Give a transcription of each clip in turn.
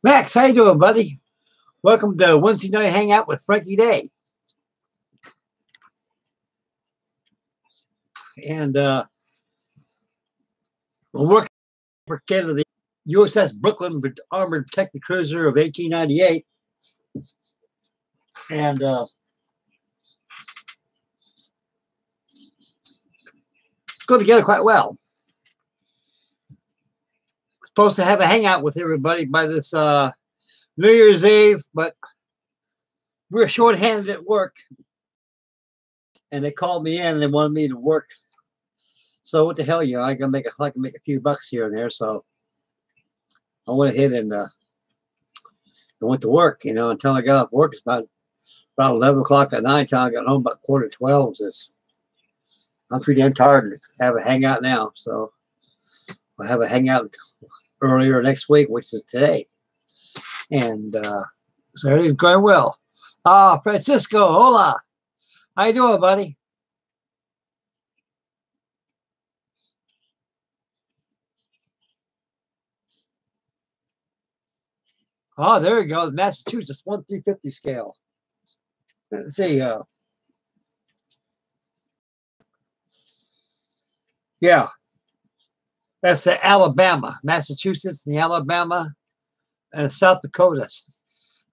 Max, how you doing, buddy? Welcome to Wednesday Night Hangout with Frankie Day. And we're working for Canada, the USS Brooklyn armored protected cruiser of 1898. And it's going together quite well. Supposed to have a hangout with everybody by this New Year's Eve, but we're short-handed at work. And they called me in and they wanted me to work. So what the hell, I can make a few bucks here and there. So I went ahead and I went to work, until I got off work. It's about 11 o'clock at night. Until I got home about 11:45. I'm pretty damn tired to have a hangout now. So I'll have a hangout earlier next week, which is today. And so everything's going well. Francisco, hola. How you doing, buddy? Oh, there you go. The Massachusetts 1/350 scale. Let's see. Yeah. That's the Alabama, Massachusetts, and the Alabama, and South Dakota.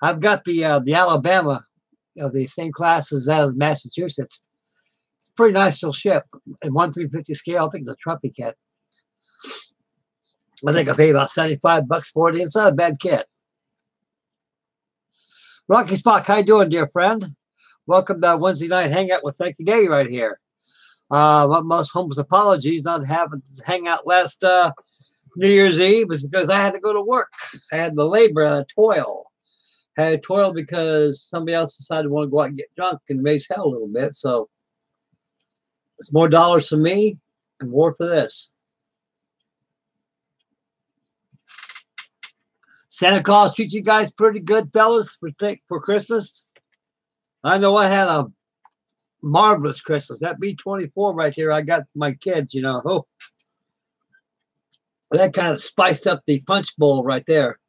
I've got the Alabama of the same class as that of Massachusetts. It's a pretty nice little ship. At 1/350 scale, I think the Trumpy kit. I think I paid about $75 for it. It's not a bad kit. Rocky Spock, how you doing, dear friend? Welcome to Wednesday Night Hangout with Frankie Day right here. Most humble apologies not having to hang out last New Year's Eve was because I had to go to work. I had the labor and a toil. I had to toil because somebody else decided to want to go out and get drunk and raise hell a little bit. So it's more dollars for me and more for this. Santa Claus treat you guys pretty good, fellas, for Christmas. I know I had a marvelous Christmas. That B-24 right there I got for my kids, Oh, that kind of spiced up the punch bowl right there.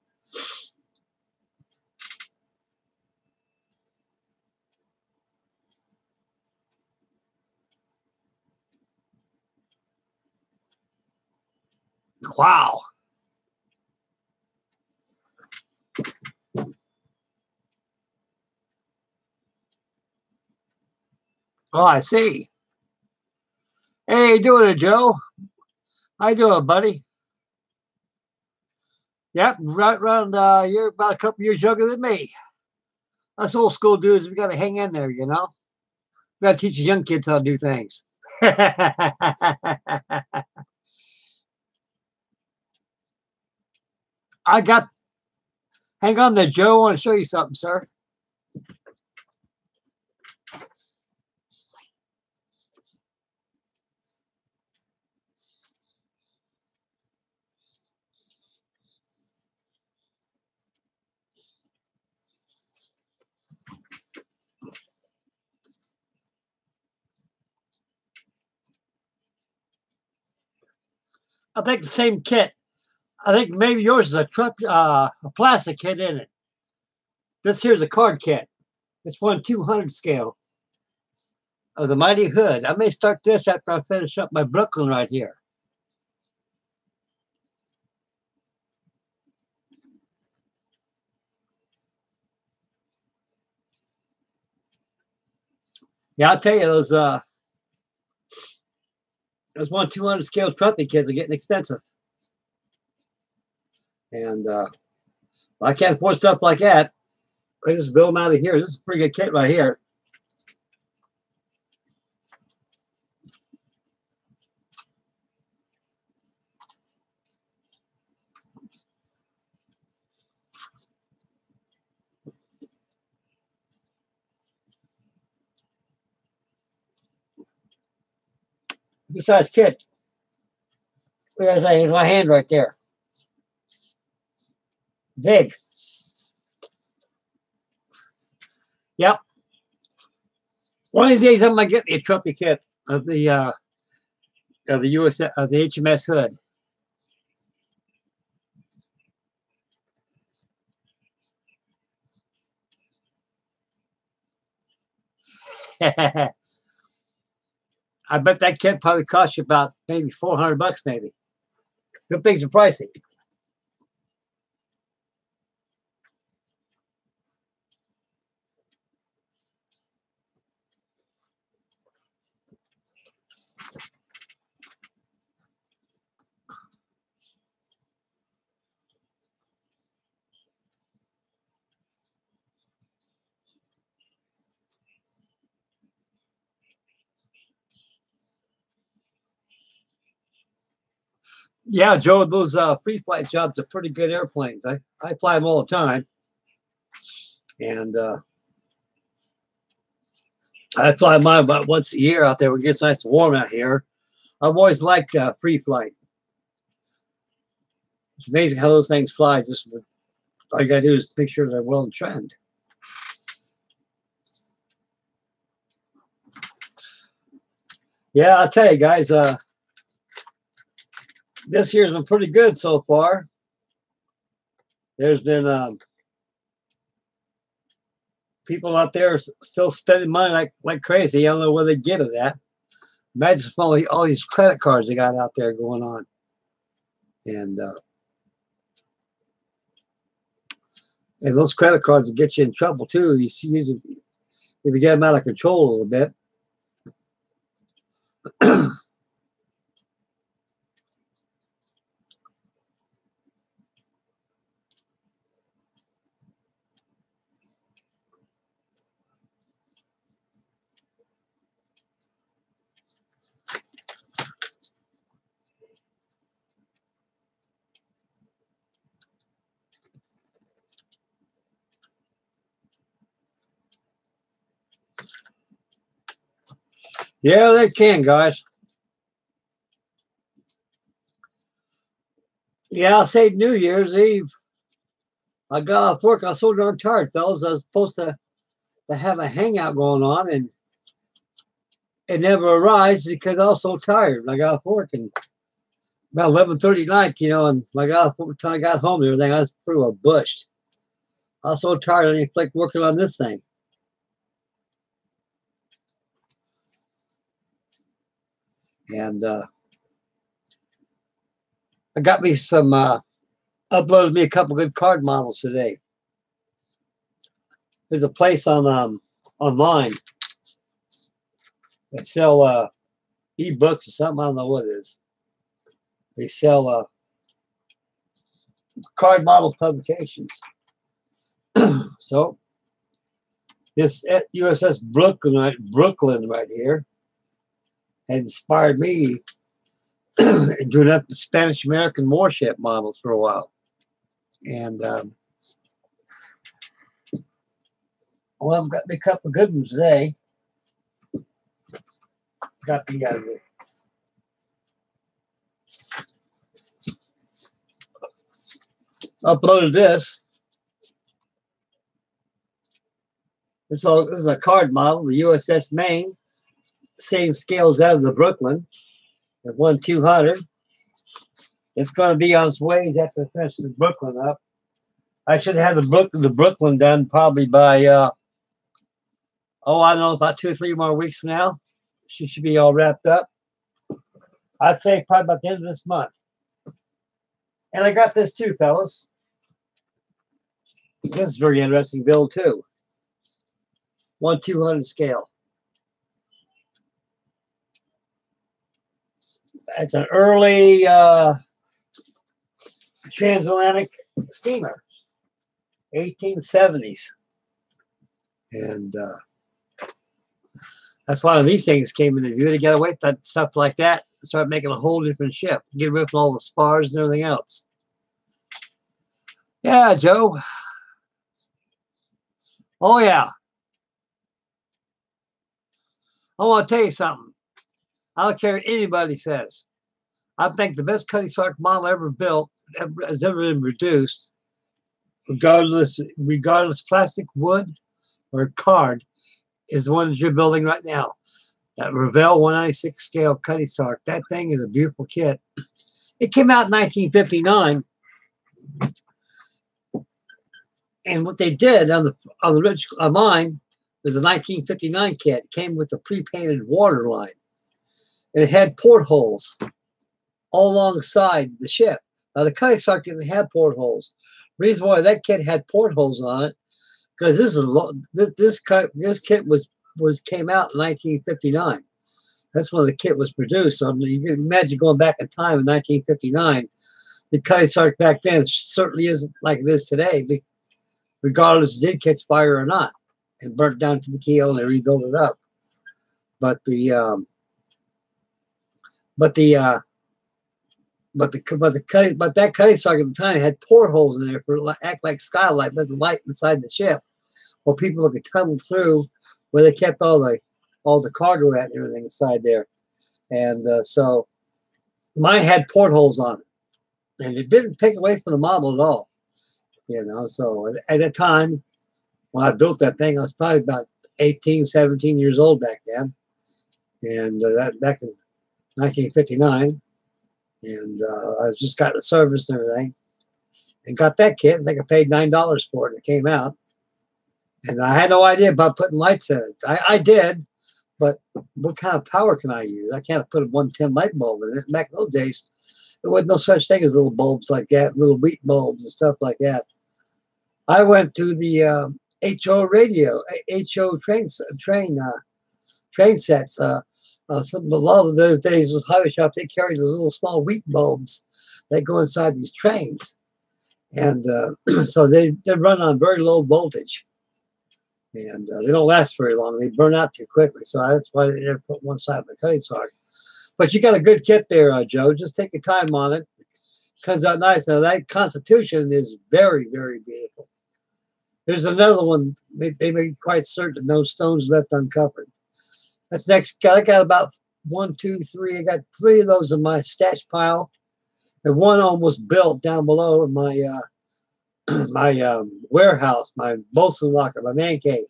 Wow. Oh, I see. Hey, doing it, Joe? How you doing, buddy? Yep, right around, you're about a couple years younger than me. Us old school dudes, we got to hang in there, We got to teach the young kids how to do things. Hang on there, Joe. I want to show you something, sir. I think the same kit. I think maybe yours is a plastic kit in it. This here's a card kit. It's 1/200 scale of the Mighty Hood. I may start this after I finish up my Brooklyn right here. Yeah, I'll tell you, those 1/200 scale Trumpy kits are getting expensive. And I can't afford stuff like that. I just build them out of here. This is a pretty good kit right here. Besides kit. Look at that. Here's my hand right there. Big. Yep. One of these days I'm gonna get me a Trumpy kit of the USS of the HMS Hood. I bet that kit probably cost you about maybe $400, maybe. Good things are pricey. Yeah, Joe, those free flight jobs are pretty good airplanes. I fly them all the time. And I fly mine about once a year out there when it gets nice and warm out here. I've always liked free flight. It's amazing how those things fly. Just all you got to do is make sure they're well in trend. Yeah, I'll tell you guys, this year's been pretty good so far. There's been people out there still spending money like crazy. I don't know where they get it at. Imagine if all these credit cards they got out there going on. And those credit cards will get you in trouble too. You see, if you get them out of control a little bit. Yeah, they can, guys. Yeah, I'll say New Year's Eve. I got off work. I was so darn tired, fellas. I was supposed to have a hangout going on, and it never arrived because I was so tired. I got off work and about 11:30 at night, and I got off until I got home and everything. I was pretty well bushed. I was so tired. I didn't feel like working on this thing. And I got me some, uploaded me a couple good card models today. There's a place on online that sell e-books or something. I don't know what it is. They sell card model publications. So this USS Brooklyn right here had inspired me doing up the Spanish American warship models for a while. And well, I've got me a couple of good ones today. Got the uploaded this. This is a card model, the USS Maine, same scale as that of the Brooklyn. The 1/200. It's going to be on its way after I finish the Brooklyn up. I should have the Brooklyn done probably by I don't know, about 2 or 3 more weeks from now. She should be all wrapped up. I'd say probably about the end of this month. And I got this too, fellas. This is a very interesting build too. 1/200 scale. It's an early transatlantic steamer, 1870s. And that's why these things came into view. They got away with that stuff like that and start making a whole different ship. Get rid of all the spars and everything else. Yeah, Joe. Oh, yeah. I want to tell you something. I don't care what anybody says. I think the best Cutty Sark model ever built has ever been produced, regardless plastic, wood, or card, is the one that you're building right now. That Naval 196 scale Cutty Sark. That thing is a beautiful kit. It came out in 1959. And what they did on mine, It was a 1959 kit. It came with a pre-painted water line. And it had portholes all alongside the ship. Now, the Kite Shark didn't have portholes. The reason why that kit had portholes on it, because this kit came out in 1959. That's when the kit was produced. So you can imagine going back in time in 1959. The Kite Shark back then certainly isn't like it is today, regardless did catch fire or not, and burnt down to the keel and they rebuilt it up. But that Cutting Shark at the time had portholes in there for act like skylight, let the light inside the ship, or people could tunnel through where they kept all the cargo at and everything inside there. And so mine had portholes on it, and it didn't take away from the model at all. You know, so at the time when I built that thing, I was probably about 18, 17 years old back then, and that back in 1959. And I just got the service and everything, and got that kit. I think I paid $9 for it. And it came out, and I had no idea about putting lights in it. I did, but what kind of power can I use? I can't put a 110 light bulb in it. Back in those days, there wasn't no such thing as little bulbs like that, little wheat bulbs and stuff like that. I went to the HO radio, HO train sets. A lot of those days, those hobby shops, they carry those little small wheat bulbs that go inside these trains. And so they run on very low voltage. And they don't last very long. They burn out too quickly. So that's why they never put one side of the Cutting Shark. But you got a good kit there, Joe. Just take your time on it. It comes out nice. Now, that Constitution is very, very beautiful. There's another one. They made quite certain no stones left uncovered. That's next. I got about 1, 2, 3. I got 3 of those in my stash pile, and one almost built down below in my my warehouse, my bosun locker, my man cave.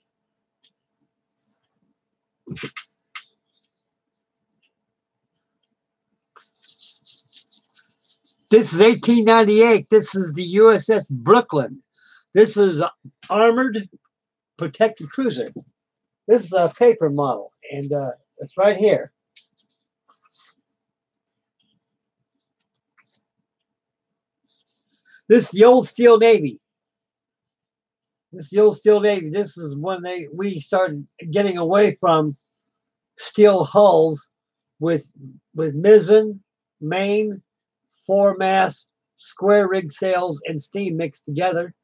This is 1898. This is the USS Brooklyn. This is an armored, protected cruiser. This is a paper model, and it's right here. This is the old Steel Navy. This is the old Steel Navy. This is when we started getting away from steel hulls with mizzen, main, foremast, square rig sails, and steam mixed together.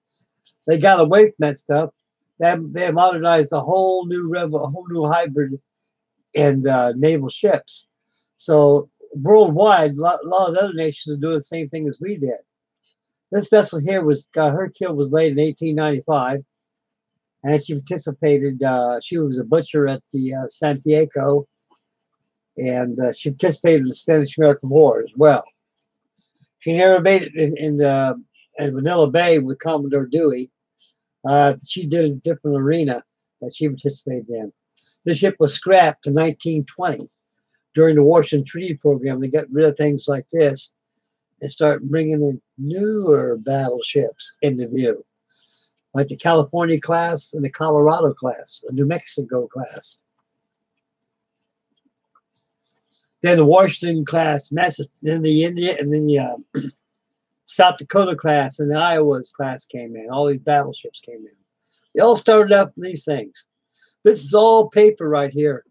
They got away from that stuff. They modernized a whole new hybrid and naval ships. So worldwide, a lot of other nations are doing the same thing as we did. This vessel here her keel was laid in 1895, and she participated. She was a butcher at the Santiago, and she participated in the Spanish-American War as well. She never made it in Manila Bay with Commodore Dewey. She did a different arena that she participated in. The ship was scrapped in 1920 during the Washington Treaty Program. They got rid of things like this and started bringing in newer battleships into view, like the California class and the Colorado class, the New Mexico class. Then the Washington class, then the India, and then the South Dakota class and the Iowa's class came in. All these battleships came in. They all started up in these things. This is all paper right here.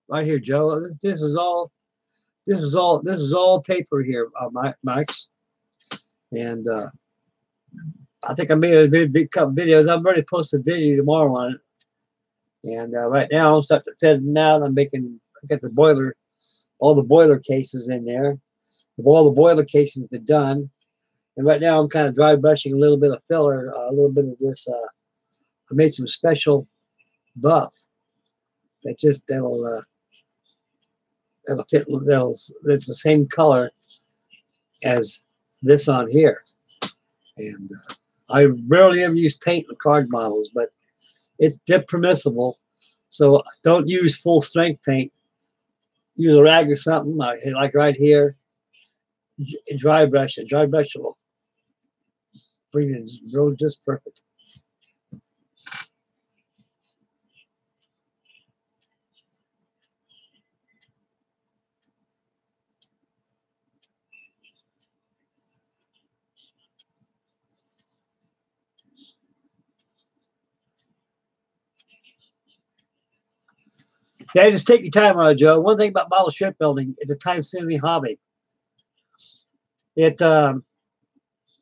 Right here, Joe. This is all paper here, Max. And I think I made a big couple videos. I'm ready to post a video tomorrow on it. And right now I'm starting to fit it out. I got the boiler, all the boiler cases in there. All the boiler cases have been done, and right now I'm kind of dry brushing a little bit of filler, a little bit of this. I made some special buff that'll fit. It's the same color as this on here, and I rarely ever use paint in card models, but it's dip permissible, so don't use full strength paint. Use a rag or something like right here. Dry brush it. Dry brush will bring it just perfect. Yeah, just take your time on it, Joe. One thing about model shipbuilding, it's a time-consuming hobby. It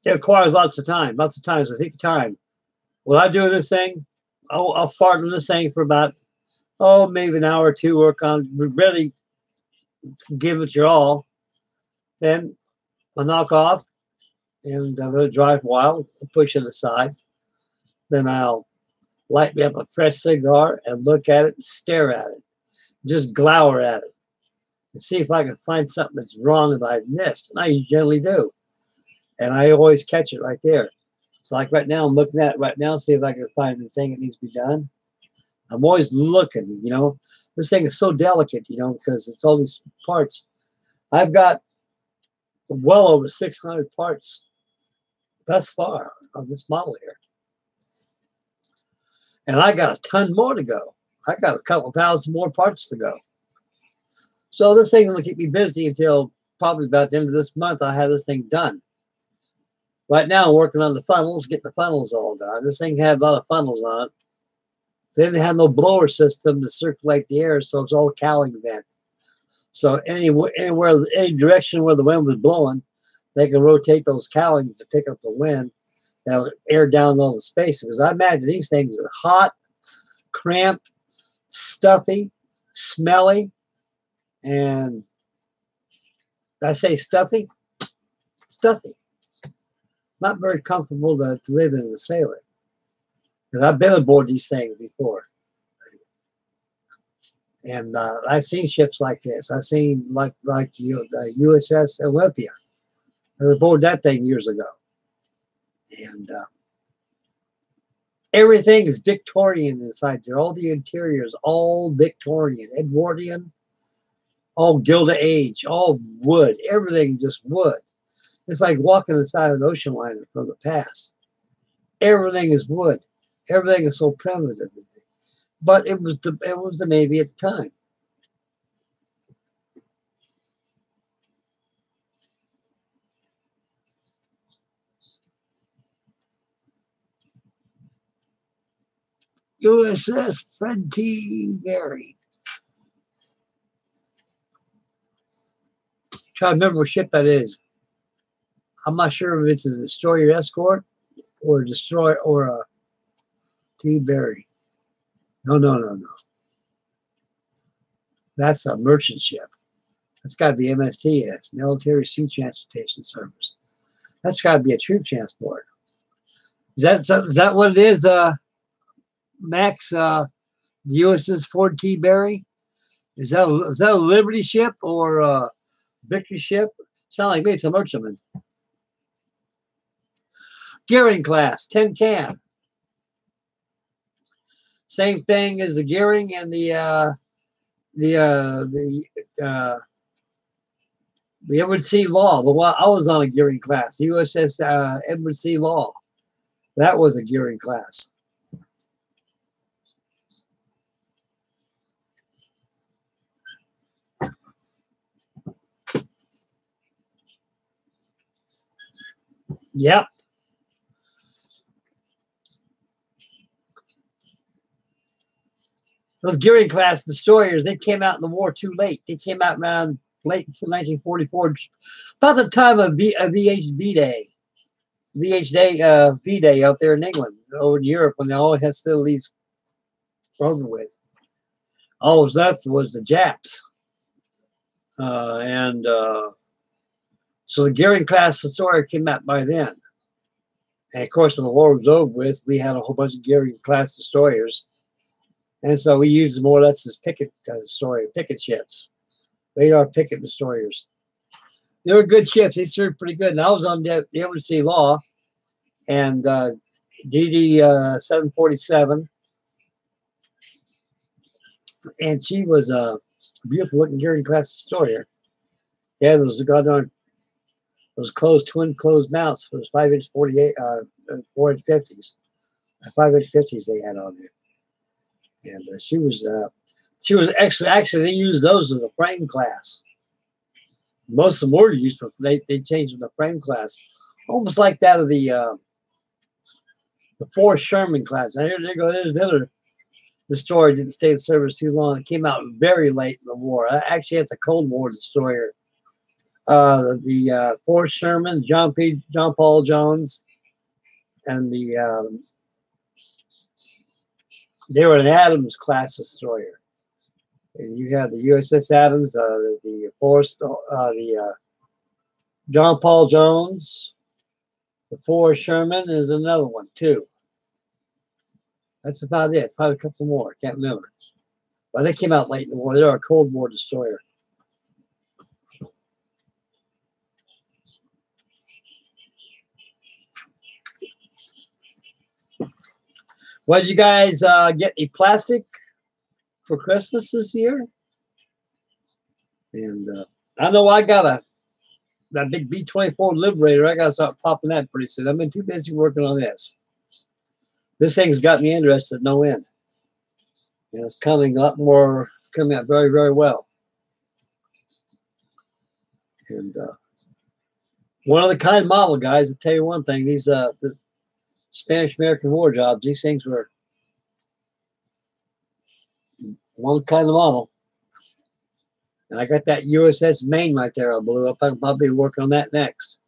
requires lots of time, lots of time. So take your time. When I do this thing, I'll fart on this thing for about, maybe an hour or two, work on, really give it your all. Then I'll knock off and I'll let it dry for a while, push it aside. Then I'll light me up a fresh cigar and look at it and stare at it. Just glower at it and see if I can find something that's wrong that I've missed. And I generally do. And I always catch it right there. So like right now, I'm looking at it right now, see if I can find anything that needs to be done. I'm always looking, you know. This thing is so delicate, you know, because it's all these parts. I've got well over 600 parts thus far on this model here. And I got a ton more to go. I got a couple thousand more parts to go. So this thing will keep me busy until probably about the end of this month. I'll have this thing done. Right now, I'm working on the funnels, getting the funnels all done. This thing had a lot of funnels on it. They didn't have no blower system to circulate the air, so it's all cowling vent. So anywhere, any direction where the wind was blowing, they can rotate those cowlings to pick up the wind and air down all the space. Because I imagine these things are hot, cramped, stuffy, smelly, and I say stuffy, stuffy. Not very comfortable to live in as a sailor. Because I've been aboard these things before. And I've seen ships like this. I've seen like the USS Olympia. I was aboard that thing years ago. And everything is Victorian inside there. All the interiors, all Victorian, Edwardian, all Gilded Age, all wood. Everything just wood. It's like walking inside an ocean liner from the past. Everything is wood. Everything is so primitive. But it was the Navy at the time. USS Frankie. Try to remember what ship that is. I'm not sure if it's a destroyer escort or a destroyer or a T. Berry. No. That's a merchant ship. That's got to be MSTS, Military Sea Transportation Service. That's got to be a troop transport. Is that what it is, Max? USS Ford T. Berry? Is that a Liberty ship or a Victory ship? Sound like me, it's a merchantman. Gearing class, 10 can. Same thing as the gearing and the Edward C. Law. I was on a gearing class, USS Edward C. Law. That was a gearing class. Yep. Those gearing class destroyers, they came out in the war too late. They came out around late 1944, about the time of VHB Day. V Day out there in England, over in Europe, when they all had still these over with. All was left was the Japs. So the gearing class destroyer came out by then. And of course, when the war was over with, we had a whole bunch of gearing class destroyers. And so we used more or less as picket ships, radar picket destroyers. They were good ships. They served pretty good. And I was on the Edward C. Law and DD 747. And she was a beautiful looking gearing class destroyer. Yeah, those goddamn twin closed mounts for those 5-inch 48 4-inch 50s. 5-inch 50s they had on there. And she was actually they used those as a frame class. Most of them were used for they changed them to frame class, almost like that of the Forrest Sherman class. Now here they go. There's another destroyer didn't stay in service too long. It came out very late in the war. Actually, it's a Cold War destroyer. The Forrest Sherman, John Paul Jones, and they were an Adams class destroyer. And you have the USS Adams, the John Paul Jones, the Forrest Sherman is another one too. That's about it. Probably a couple more. I can't remember. But they came out late in the war. They're a Cold War destroyer. What did you guys get any plastic for Christmas this year? And I know I got that big B-24 Liberator. I got to start popping that pretty soon. I've been too busy working on this. This thing's got me interested no end. And it's coming a lot more. It's coming out very, very well. And one of the kind model, guys. I'll tell you one thing. These the Spanish-American War jobs, these things were one kind of model. And I got that USS Maine right there I blew up. I'll be working on that next.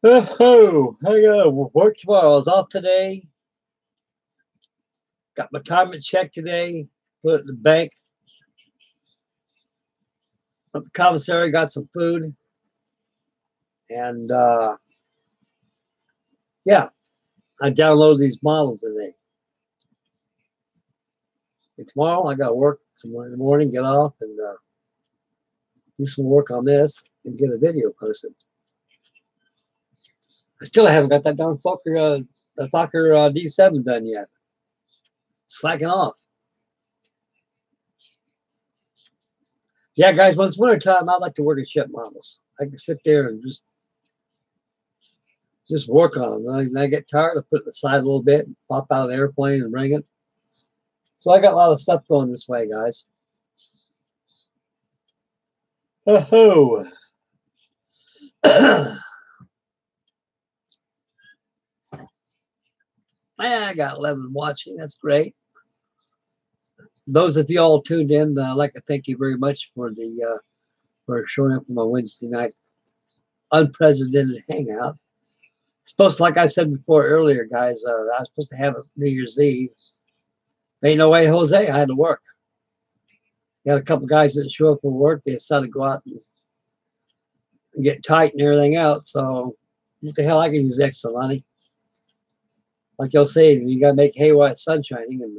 Oh, I gotta work tomorrow. I was off today. Got my retirement check today. Put it in the bank. At the commissary, got some food. And yeah, I downloaded these models today. And tomorrow I got to work tomorrow in the morning, get off and do some work on this and get a video posted. I still haven't got that darn Fokker D7 done yet. Slacking off. Yeah, guys, when it's winter time, I like to work in ship models. I can sit there and just work on them. When I get tired, I put it aside a little bit and pop out of the airplane and bring it. So I got a lot of stuff going this way, guys. Oh. I got 11 watching. That's great. Those of you all tuned in, I'd like to thank you very much for for showing up on my Wednesday night unprecedented hangout. It's supposed to, like I said before earlier, guys, I was supposed to have it New Year's Eve. Ain't no way, Jose. I had to work. Got a couple guys that didn't show up for work. They decided to go out and get tight and everything out. So what the hell? I can use extra money. Like you'll say, you got to make hay while it's sun shining. And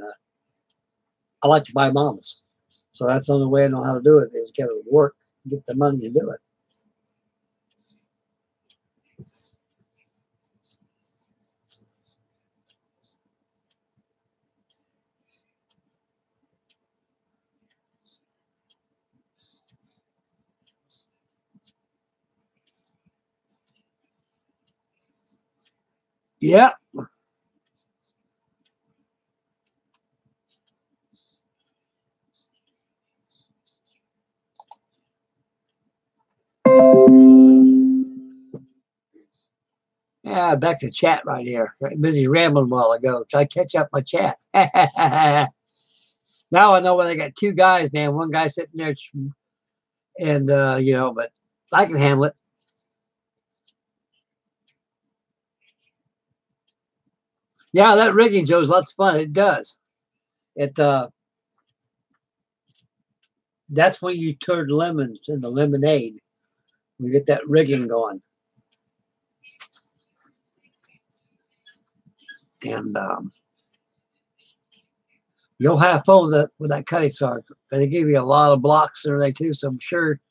I like to buy models. So that's the only way I know how to do it is get to work, get the money to do it. Yeah. Yeah, back to chat right here. Busy rambling a while ago. Try to catch up my chat. Now I know where they got two guys, man. One guy sitting there and, you know, but I can handle it. Yeah, that rigging, Joe's lots of fun. It does. That's when you turn lemons into lemonade. We get that rigging going. And you'll have fun with that cutting saw. They give you a lot of blocks and everything too, so I'm sure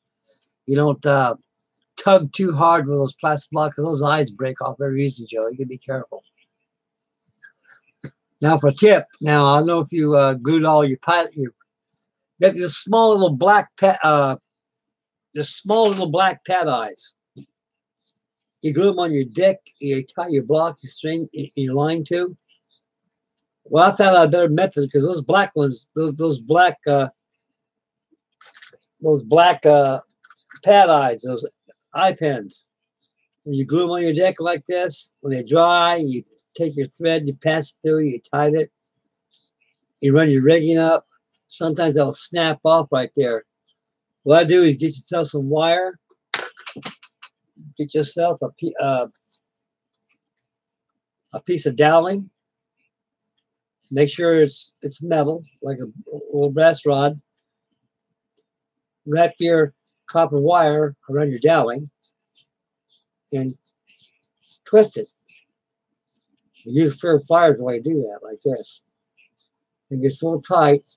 you don't tug too hard with those plastic blocks. Those eyes break off very easy, Joe. You can be careful. Now for a tip. Now I don't know if you glued all your pilot. You got this small little black pad. Pad eyes. You glue them on your deck. You tie your block, your string, your line to. Well, I found out a better method because those black ones, those black pad eyes, those eye pens, When you glue them on your deck like this, when they dry, you take your thread, you pass it through, you tighten it, you run your rigging up. Sometimes they'll snap off right there. What I do is get yourself some wire, get yourself a piece of doweling. Make sure it's metal, like a little brass rod. Wrap your copper wire around your doweling and twist it. Use fair pliers the way you do that, like this. And get so tight,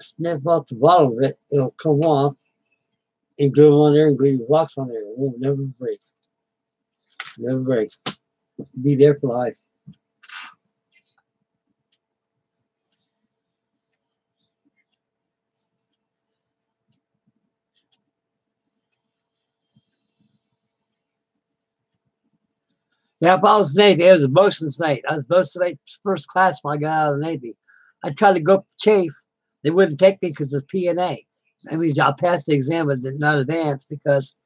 snip off the bottom of it, it'll come off, and glue it on there and glue your blocks on there. It won't never break. Never break. Be there for life. Yeah, if I was Navy, it was a bosun's mate. I was bosun's mate first class when I got out of the Navy. I tried to go up chafe. They wouldn't take me because it's P&A. That means I passed the exam but did not advance because,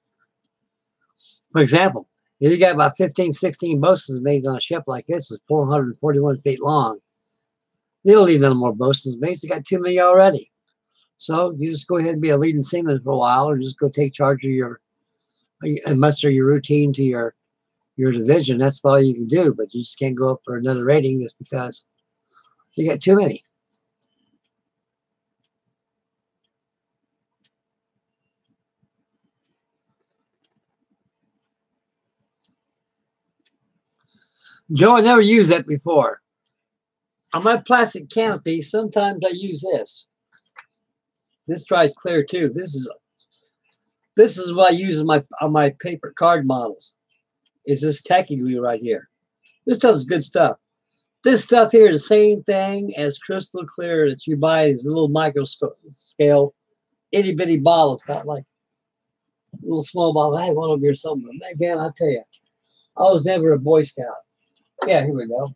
for example, if you got about 15, 16 bosun's mates on a ship like this, it's 441 feet long. You don't need none more bosun's mates. You got too many already. So you just go ahead and be a leading seaman for a while, or just go take charge of your and muster your routine to your division. That's all you can do, but you just can't go up for another rating just because you got too many. Joe, I never used that before. On my plastic canopy, sometimes I use this. This dries clear too. This is what I use on my paper card models. Is this tacky glue right here. This stuff is good stuff. This stuff here is the same thing as crystal clear that you buy as a little micro scale, itty bitty bottle. It's got like a little small bottle. I have one over here somewhere. Again, I tell you, I was never a Boy Scout. Yeah, here we go.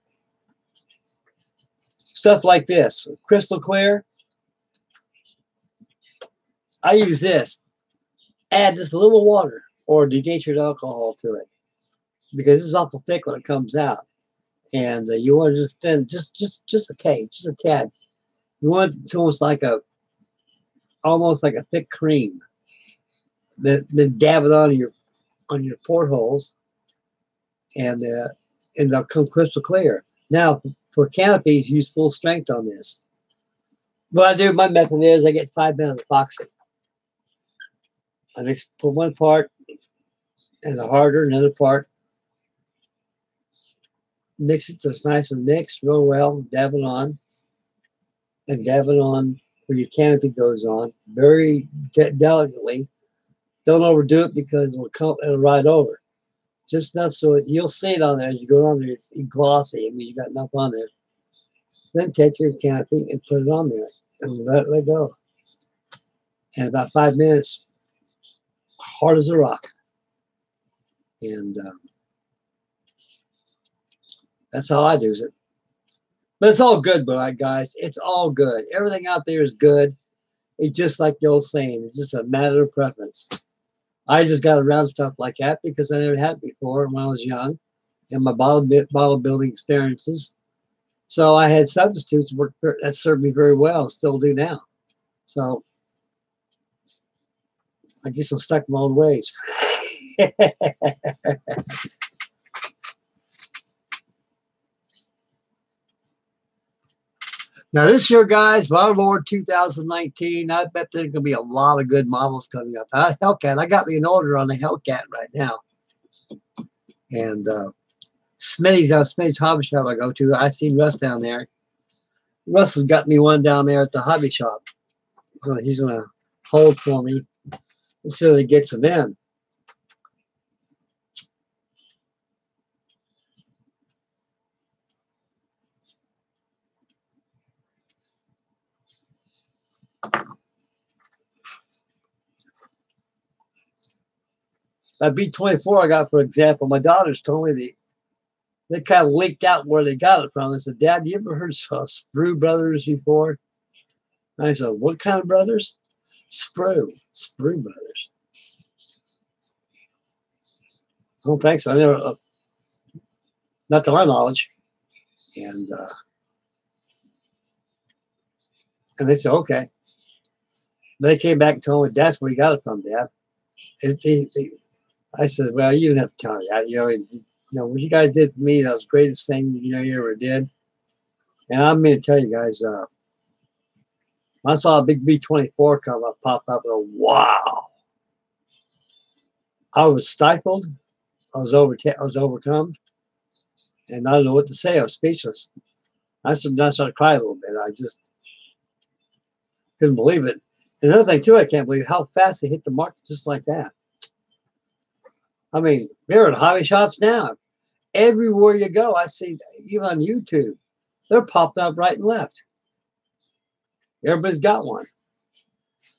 Stuff like this, crystal clear. I use this. Add just a little water or denatured alcohol to it because it's awful thick when it comes out. And you want to just thin, just a tad. You want it to almost like a thick cream. Then dab it on your portholes, and they'll come crystal clear. Now for canopies, use full strength on this. What I do, my method is I get 5 minutes epoxy. I mix for one part and the harder, another part. Mix it so it's nice and mixed real well. Dab it on. And dab it on where your canopy goes on. Very delicately. Don't overdo it because it'll ride over. Just enough so you'll see it on there as you go on there. It's glossy. I mean, you got enough on there. Then take your canopy and put it on there and let it go. And about 5 minutes, hard as a rock. And that's how I do it. But it's all good, guys. It's all good. Everything out there is good. It's just like the old saying. It's just a matter of preference. I just got around stuff like that because I never had it before when I was young and my bottle building experiences. So I had substitutes that served me very well and still do now. So I guess I'm stuck in my own ways. Now this year, guys, Waterlord 2019, I bet there's going to be a lot of good models coming up. Hellcat, I got me an order on the Hellcat right now. And Smitty's hobby shop I go to, I seen Russ down there. Russ has got me one down there at the hobby shop. So he's going to hold for me until he gets them in. That B-24 I got, for example, my daughters told me they kind of leaked out where they got it from. I said, Dad, you ever heard of Sprue Brothers before? And I said, what kind of brothers? Sprue Brothers. don't think so. I never, not to my knowledge. And they said, okay. They came back and told me that's where you got it from, Dad. I said, well, you didn't have to tell me that. What you guys did for me, that was the greatest thing you ever did. And I'm going to tell you guys, I saw a big B-24 come up, pop up, and wow. I was stifled. I was overcome. And I don't know what to say. I was speechless. I started crying a little bit. I just couldn't believe it. And another thing, too, I can't believe how fast they hit the mark just like that. I mean, they're at hobby shops now. Everywhere you go, I see, even on YouTube, they're popped up right and left. Everybody's got one.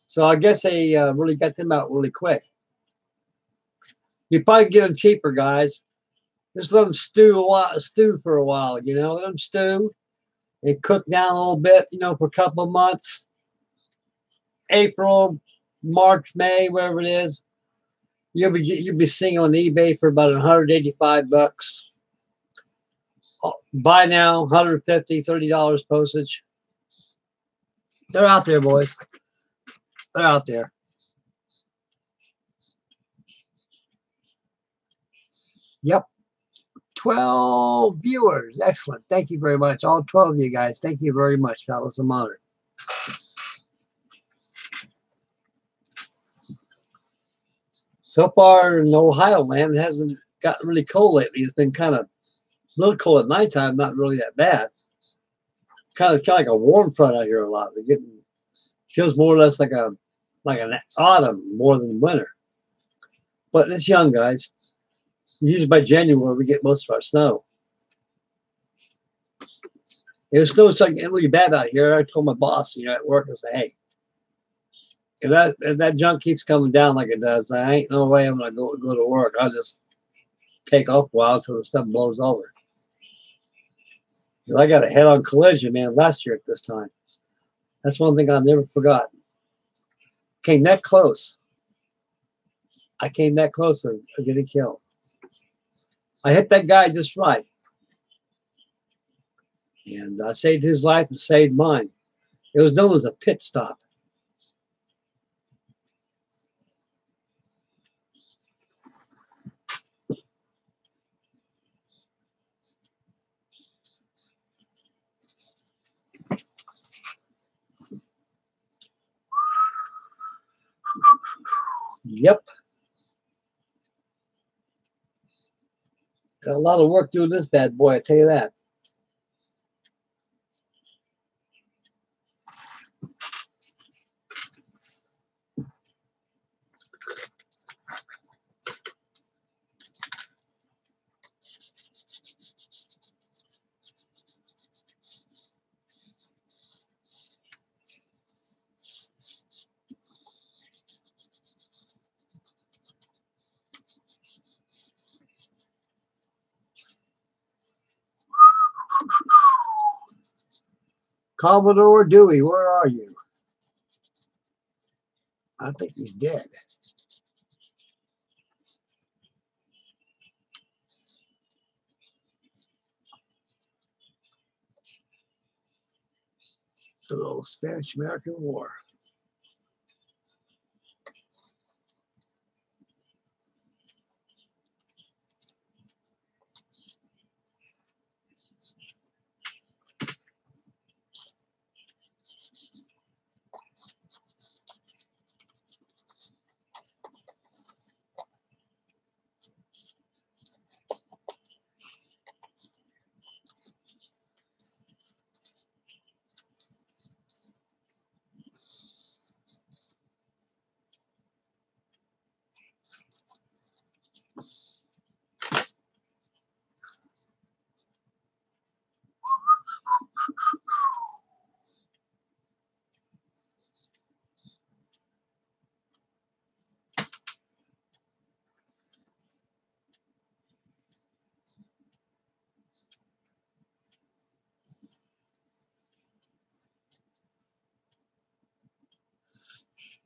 So I guess they really got them out really quick. You probably get them cheaper, guys. Just let them stew for a while, Let them stew and cook down a little bit, for a couple of months. April, March, May, whatever it is. You'll be seeing on eBay for about $185. Buy now, $150, $30 postage. They're out there, boys. They're out there. Yep. 12 viewers. Excellent. Thank you very much. All 12 of you guys. Thank you very much, fellas. I'm honored. So far in Ohio land, it hasn't gotten really cold lately. It's been kind of a little cold at nighttime, not really that bad. Kind of like a warm front out here a lot. Feels more or less like an autumn more than winter. But it's young, guys. Usually by January, we get most of our snow. It was still starting to get really bad out here. I told my boss, at work, I said, hey, if that junk keeps coming down like it does, I ain't no way I'm going to go to work. I'll just take off a while until the stuff blows over. I got a head-on collision, man, last year at this time. That's one thing I've never forgotten. Came that close. I came that close to getting killed. I hit that guy just right. And I saved his life and saved mine. It was known as a pit stop. Yep. Got a lot of work doing this bad boy, I tell you that. Commodore Dewey, where are you? I think he's dead. The old Spanish-American War.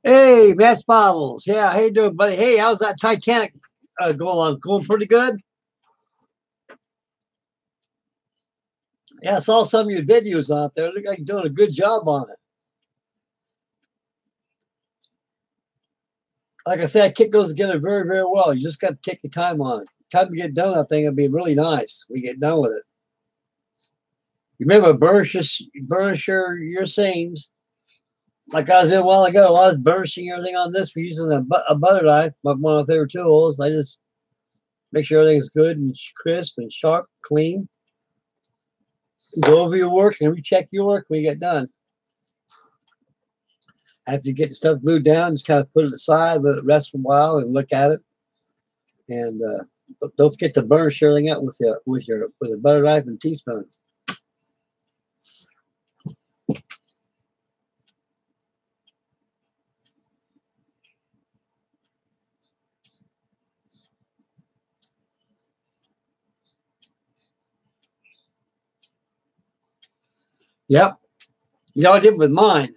Hey, Match Bottles. Yeah, how you doing, buddy? Hey, how's that Titanic going pretty good. Yeah, I saw some of your videos out there. Look like you're doing a good job on it. Like I said, kit goes together very, very well. You just got to take your time on it. Time to get done, I think it'll be really nice when you get done with it. You remember burnish your seams. Like I was doing a while ago, I was burnishing everything on this. We're using a butter knife, one of my favorite tools. I just make sure everything's good and crisp and sharp, clean. Go over your work and recheck your work when you get done. After you get the stuff glued down, just kind of put it aside, let it rest for a while, and look at it. And don't forget to burnish everything up with a butter knife and teaspoon. Yep. You know what I did with mine?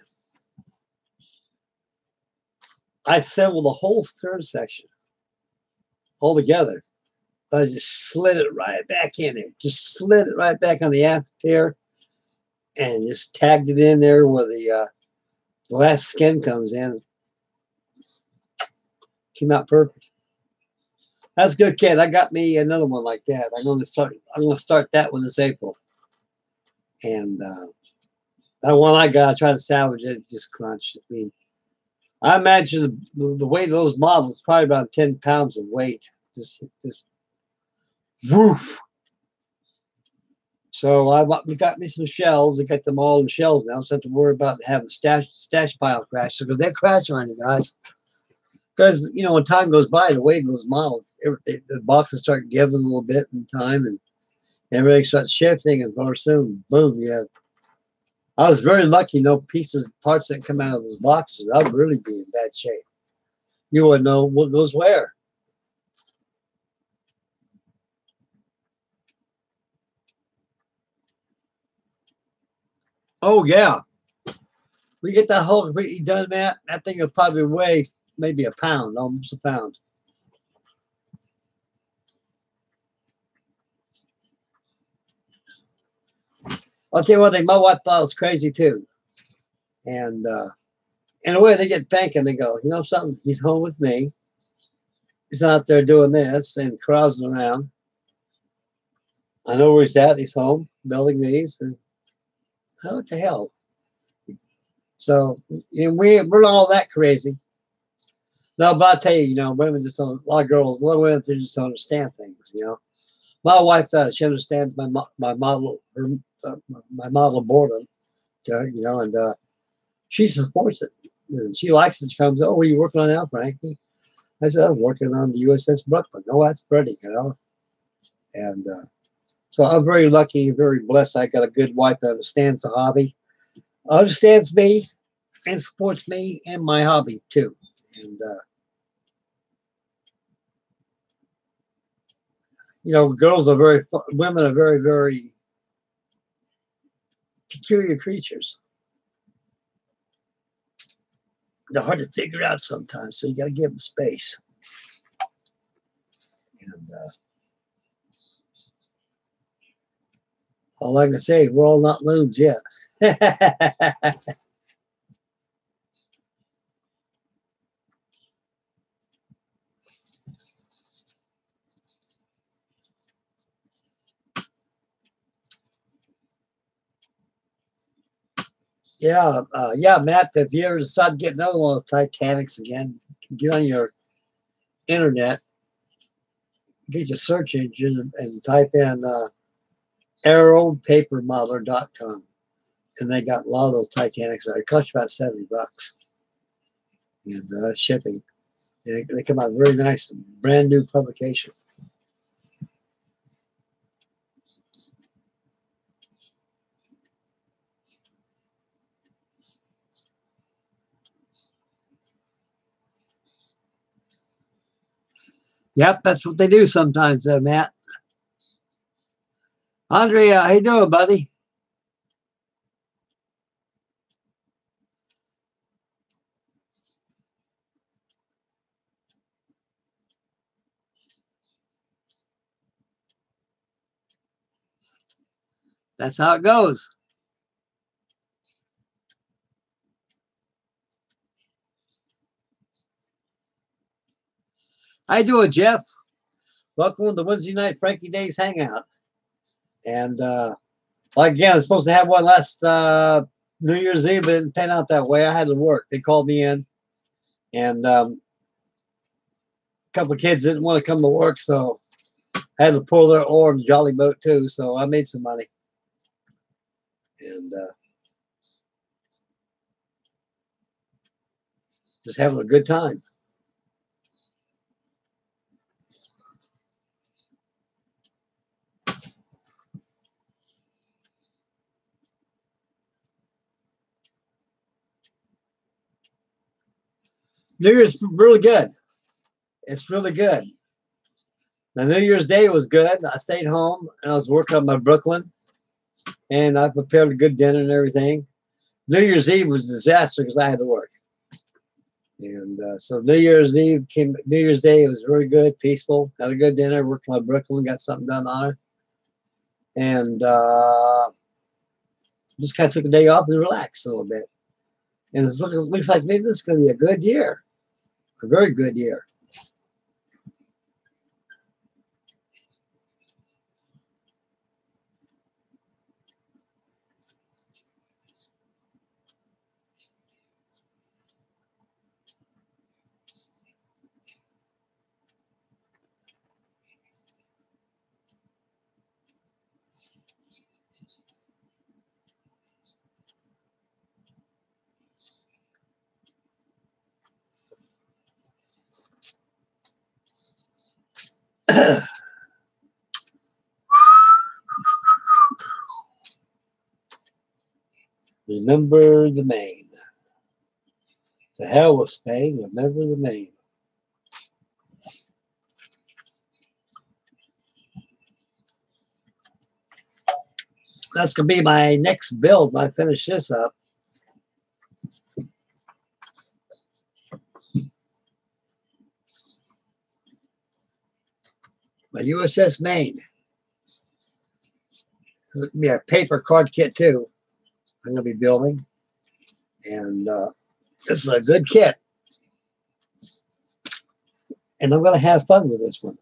I assembled the whole stern section all together. I just slid it right back in there. Just slid it right back on the aft there and just tagged it in there where the last skin comes in. Came out perfect. That's a good kid. I got me another one like that. I'm gonna start that one this April. And that one I got, I tried to salvage it, just crunched. I mean, I imagine the weight of those models is probably about 10 pounds of weight. Just woof. So I got me some shells. I got them all in shells now. So I don't have to worry about having stash pile crash because they crash on you guys. Because you know when time goes by, the weight of those models, the boxes start giving a little bit in time, and everything starts shifting, and very soon, boom, yeah. I was very lucky. No pieces, parts that come out of those boxes. I would really be in bad shape. You wouldn't know what goes where. Oh yeah, we get that whole completely done. That thing will probably weigh maybe a pound, almost a pound. I'll tell you one thing. My wife thought it was crazy too, and in a way, they get thinking. They go, you know something? He's home with me. He's out there doing this and carousing around. I know where he's at. He's home building these. And oh, what the hell? So you know, we're not all that crazy. No, but I tell you, you know, women just don't. A lot of girls, a lot of women, they just don't understand things. You know, my wife does. She understands my model my model boredom. You know, and she supports it. And she likes it. She comes, oh, what are you working on now, Frankie? I said, I'm working on the USS Brooklyn. Oh, that's pretty, you know. And so I'm very lucky, very blessed. I got a good wife that understands the hobby, understands me, and supports me and my hobby too. And you know, women are very, very peculiar creatures. They're hard to figure out sometimes, so you got to give them space. And all I can say, we're all not loons yet. Yeah, yeah, Matt. If you ever decide to get another one of those Titanics again, get on your internet, get your search engine, and type in arrowpapermodeler.com, and they got a lot of those Titanics there. It costs you about $70, and shipping. And they come out very nice, brand new publication. Yep, that's what they do sometimes, there, Matt. Andre, how you doing, buddy? That's how it goes. How you doing, Jeff? Welcome to the Wednesday night Frankie Days Hangout. And well, again, I was supposed to have one last New Year's Eve, but it didn't pan out that way. I had to work. They called me in, and a couple of kids didn't want to come to work, so I had to pull their oar in the jolly boat too. So I made some money, and just having a good time. New Year's really good. It's really good. The New Year's Day was good. I stayed home and I was working on my Brooklyn, and I prepared a good dinner and everything. New Year's Eve was a disaster because I had to work. And so New Year's Eve came, New Year's Day, it was very good, peaceful. Had a good dinner, worked on my Brooklyn, got something done on her. And just kind of took a day off and relaxed a little bit. And it looks like maybe this is going to be a good year, a very good year. Remember the Maine. To hell with Spain, remember the Maine. That's going to be my next build when I finish this up. My USS Maine. This will be a paper card kit too. I'm going to be building. And this is a good kit. And I'm going to have fun with this one.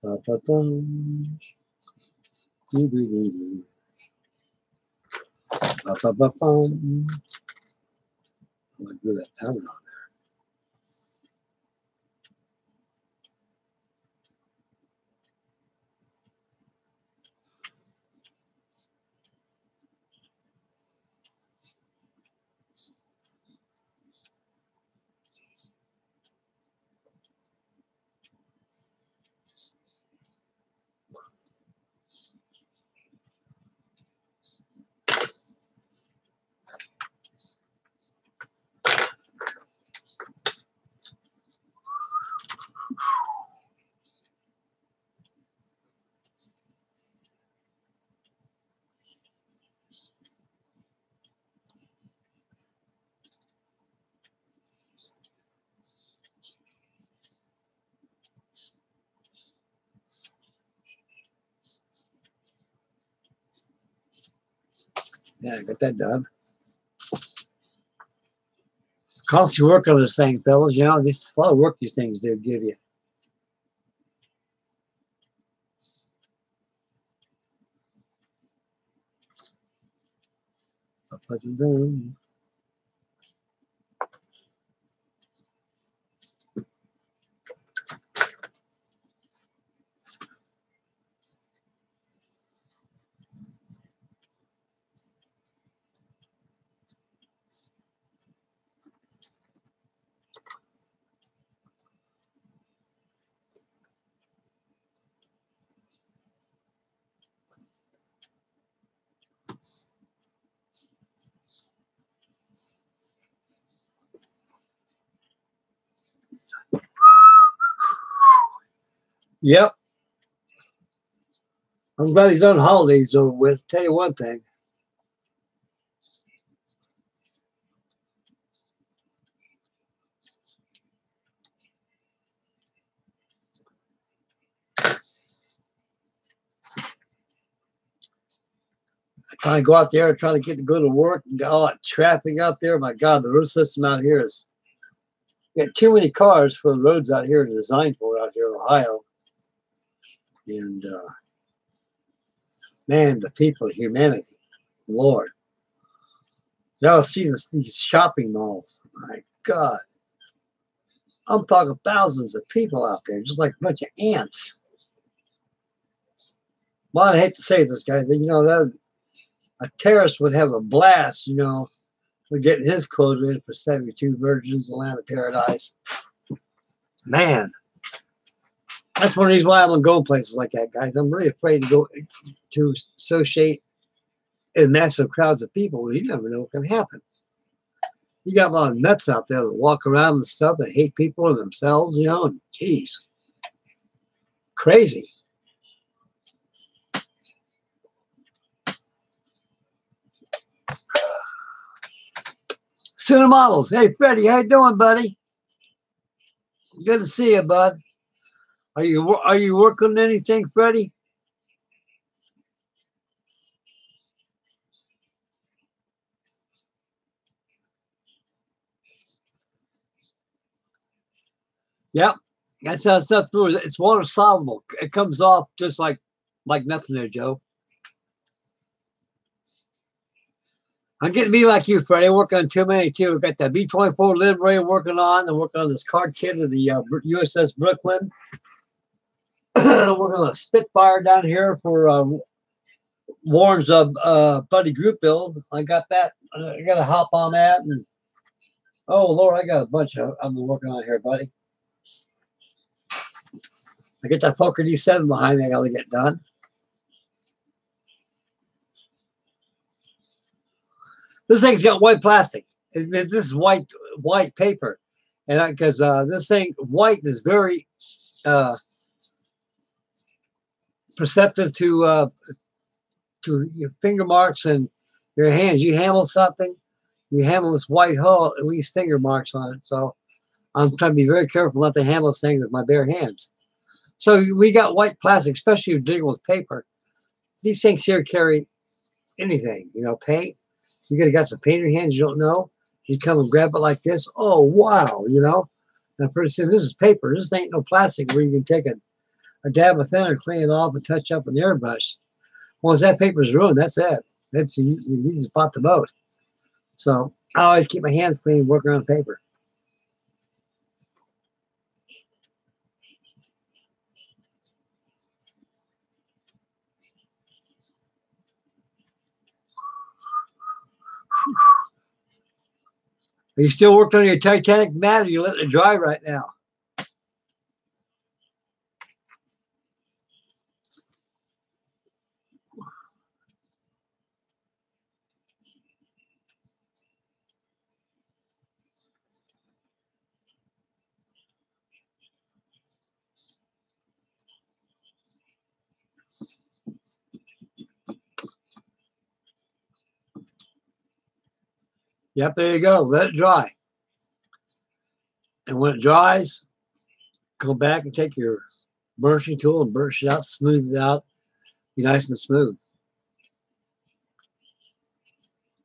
I'm going to do that pattern on there. Yeah, I got that done. Costs you work on this thing, fellas. You know, this a lot of work these things do give you. I'll put it down. Yep. I'm glad he's on holidays over with. Tell you one thing. Trying to go out there, trying to go to work, and got all that traffic out there. My God, the road system out here is got too many cars for the roads out here designed for out here in Ohio. And man, the people, humanity, Lord. Now see these shopping malls. My God. I'm talking thousands of people out there, just like a bunch of ants. Well, I hate to say this, guy, that, you know, that a terrorist would have a blast, you know, with getting his quota in for 72 virgins, the land of paradise. Man, that's one reason why I don't go places like that, guys. I'm really afraid to go to associate in massive crowds of people. You never know what can happen. You got a lot of nuts out there that walk around and stuff that hate people and themselves, you know, and geez, crazy. Student models. Hey, Freddie, how you doing, buddy? Good to see you, bud. Are you working on anything, Freddie? Yep. That's how stuff through. It's water soluble. It comes off just like nothing there, Joe. I'm getting to be like you, Freddie. I'm working on too many too. Got that B-24 Liberator working on. I'm working on this card kit of the USS Brooklyn. I'm working on a Spitfire down here for Warren's buddy group build. I got that. I got to hop on that. And oh Lord, I got a bunch of I'm working on here, buddy. I get that Fokker D7 behind me. I got to get done. This thing's got white plastic. This is white paper, and because this thing white is very perceptive to your finger marks and your hands. You handle something, you handle this white hull, at least finger marks on it. So I'm trying to be very careful not to handle this thing with my bare hands. So we got white plastic, especially if you're dealing with paper. These things here carry anything, you know, paint. You could have got some paint in your hands you don't know. You come and grab it like this. Oh, wow, you know. And pretty soon, this is paper. This ain't no plastic where you can take a dab of thinner, clean it off, and touch up with an airbrush. Once that paper's ruined, that's it. That's you just bought the boat. So I always keep my hands clean and work around paper. Are you still working on your Titanic, Matt, or you letting it dry right now? Yep, there you go. Let it dry. And when it dries, go back and take your burnisting tool and burnish it out, smooth it out, be nice and smooth.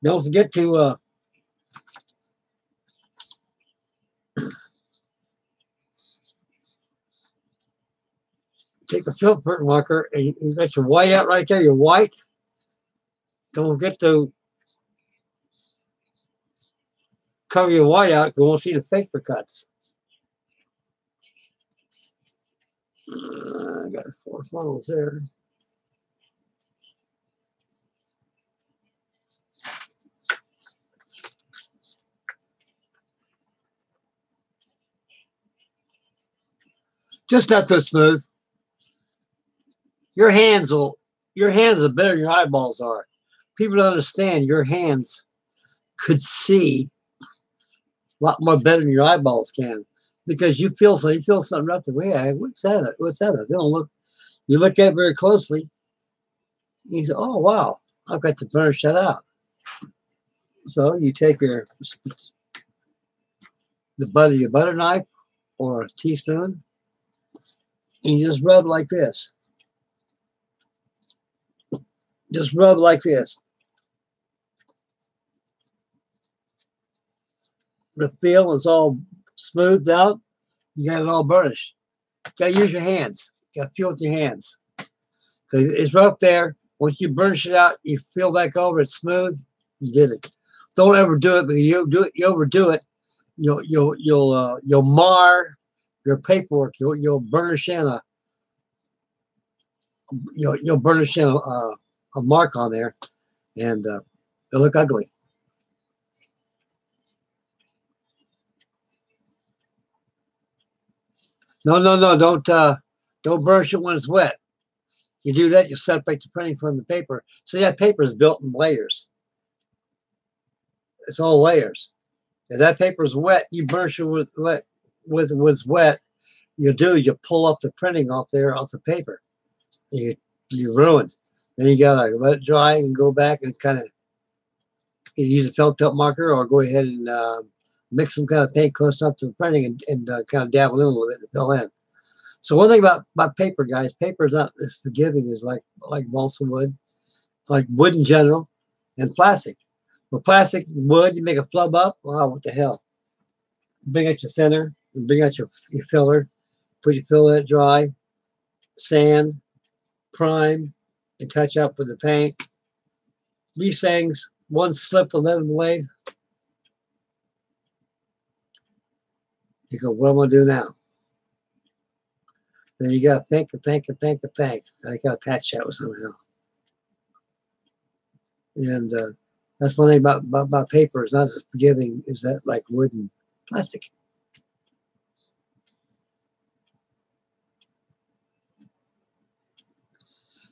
Don't forget to take the filter marker and you got your white out right there, your white. Don't forget to cover your white out, you won't see the paper cuts. I got 4 funnels there. Just not too smooth. Your hands are better than your eyeballs are. People don't understand your hands could see a lot more better than your eyeballs can. because you feel something right away. What's that? What's that? They don't look. You look at it very closely. You say, "Oh wow, I've got to burnish that out." So you take the butt of your butter knife or a teaspoon, and you just rub like this. Just rub like this. The feel is all smoothed out. You got it all burnished. You got to use your hands. You got to feel with your hands. Because it's rough there. Once you burnish it out, you feel back over. It's smooth. You did it. Don't ever do it because you overdo it. You'll mar your paperwork. You'll burnish in you'll burnish in a mark on there, and it'll look ugly. No, don't burnish it when it's wet. You do that, you separate the printing from the paper. So that paper is built in layers. It's all layers. If that paper is wet, you burnish it with what's wet. You pull up the printing off the paper. You ruin. Then you gotta let it dry and go back and kind of use a felt tip marker or go ahead and mix some kind of paint close up to the printing and kind of dabble in a little bit to fill in. So one thing about paper, guys, paper is not as forgiving as like balsa wood, like wood in general, and plastic. With plastic, wood, you make a flub up. Wow, what the hell? Bring out your thinner, bring out your filler, put your filler, let it dry, sand, prime, and touch up with the paint. These things, one slip of leather blade. You go, what am I going to do now? Then you got to think. I got to patch that with somehow. And that's one thing about paper. It's not as forgiving as that like wood and plastic.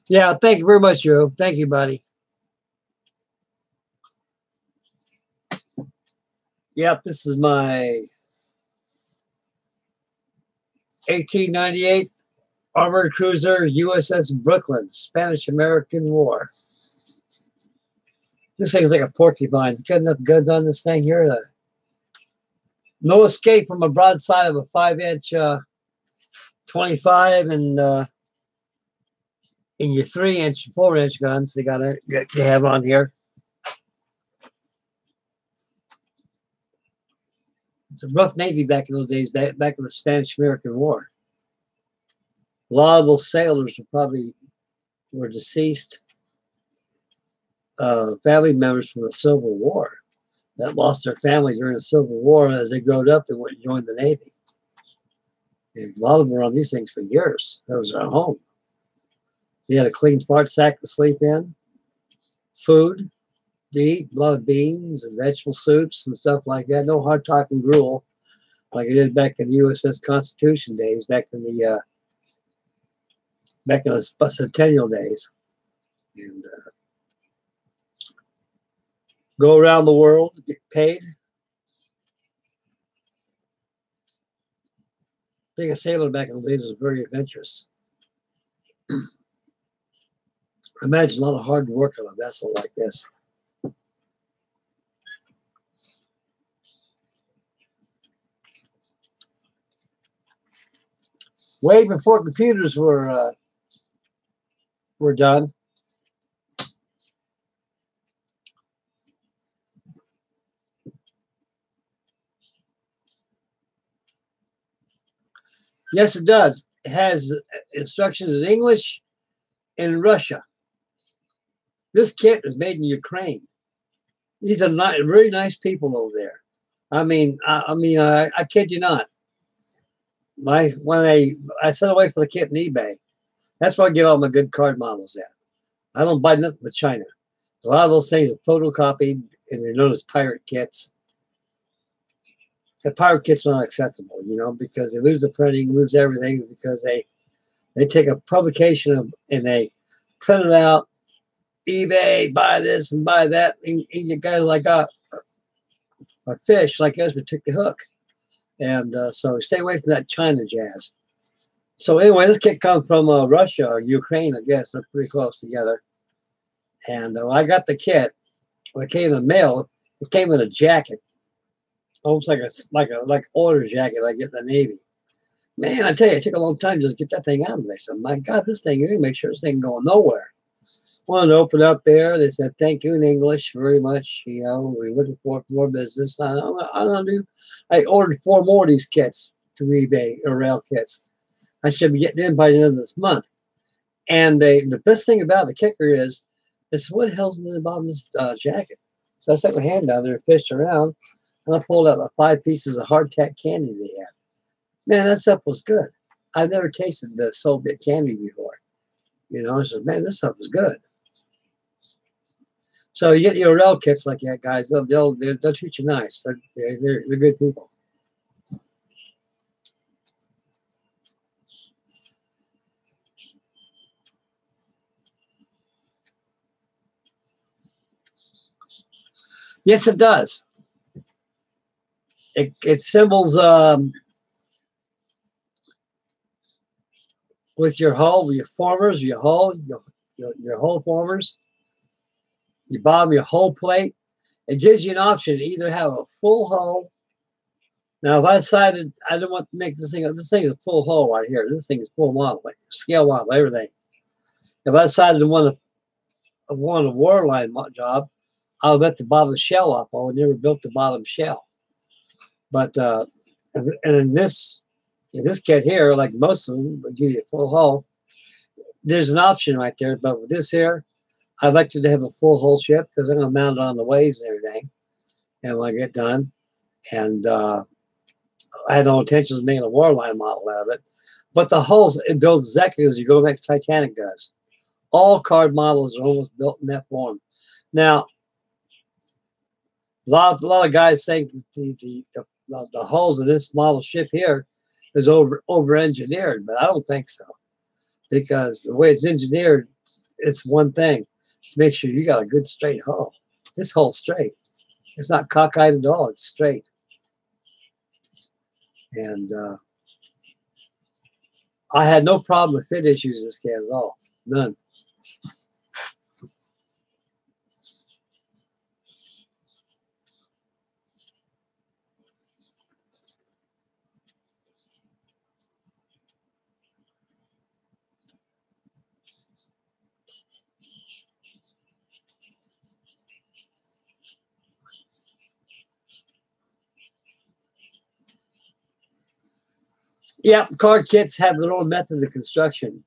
Yeah, thank you very much, Joe. Thank you, buddy. Yep, this is my 1898 armored cruiser USS Brooklyn, Spanish-American War. This thing's like a porcupine. It's got enough guns on this thing here. No escape from a broadside of a 5-inch 25 and in your 3-inch, 4-inch guns they have on here. It's a rough Navy back in those days, back in the Spanish-American War. A lot of those sailors were deceased family members from the Civil War that lost their family during the Civil War. As they growed up, they went and joined the Navy. And a lot of them were on these things for years. That was their home. They had a clean fart sack to sleep in, food to eat, a lot of beans and vegetable soups and stuff like that. No hard talking gruel like it is back in the USS Constitution days, back in the centennial days. And go around the world, get paid. Being a sailor back in the days was very adventurous. Imagine a lot of hard work on a vessel like this. Way before computers were done. Yes, it does. It has instructions in English and in Russia. This kit is made in Ukraine. These are really nice people over there. I kid you not. When I sent away for the kit in eBay, that's where I get all my good card models at. I don't buy nothing but China. A lot of those things are photocopied and they're known as pirate kits. The pirate kits are not acceptable, because they lose the printing, lose everything, because they take a publication and they print it out, eBay, buy this and buy that, and you guys like a fish like us would take the hook. And so stay away from that China jazz. So anyway, this kit comes from Russia or Ukraine, I guess. They're pretty close together. And when I got the kit, when it came in the mail, it came in a jacket, almost like order jacket I get in the Navy. Man, I tell you, it took a long time just to get that thing out of there. So my God, this thing, you make sure this thing going nowhere. Wanted to open up there. They said, thank you in English very much. You know, we're looking for more business. I ordered 4 more of these kits through eBay or rail kits. I should be getting in by the end of this month. And the best thing about the kicker is what the hell's in the bottom of this jacket? So I stuck my hand down there and fished around, and I pulled out the 5 pieces of hardtack candy they had. Man, that stuff was good. I've never tasted the Soviet candy before. You know, I said, man, this stuff is good. So you get your rail kits like that, guys. They'll treat you nice. They're good people. Yes, it does. It symbols with your hull, your formers, your hull, your hull formers, your bottom, your hull plate. It gives you an option to either have a full hull. Now, if I decided I didn't want to make this thing is a full hull right here. This thing is full model, like scale model, everything. If I decided to want a waterline job, I would let the bottom shell off. I would never built the bottom shell. But and in this kit here, like most of them, they give you a full hull. There's an option right there, but with this here, I'd like to have a full hull ship because I'm going to mount it on the ways and everything. And when I get done, and I had no intentions of making a waterline model out of it, but the hulls, it builds exactly as your Go-Max Titanic does. All card models are almost built in that form. Now, a lot of guys think the hulls of this model ship here is over-engineered, but I don't think so. Because the way it's engineered, it's one thing. Make sure you got a good straight hull. This hull's straight. It's not cockeyed at all. It's straight. And I had no problem with fit issues in this can at all. None. Yeah, car kits have their own method of construction.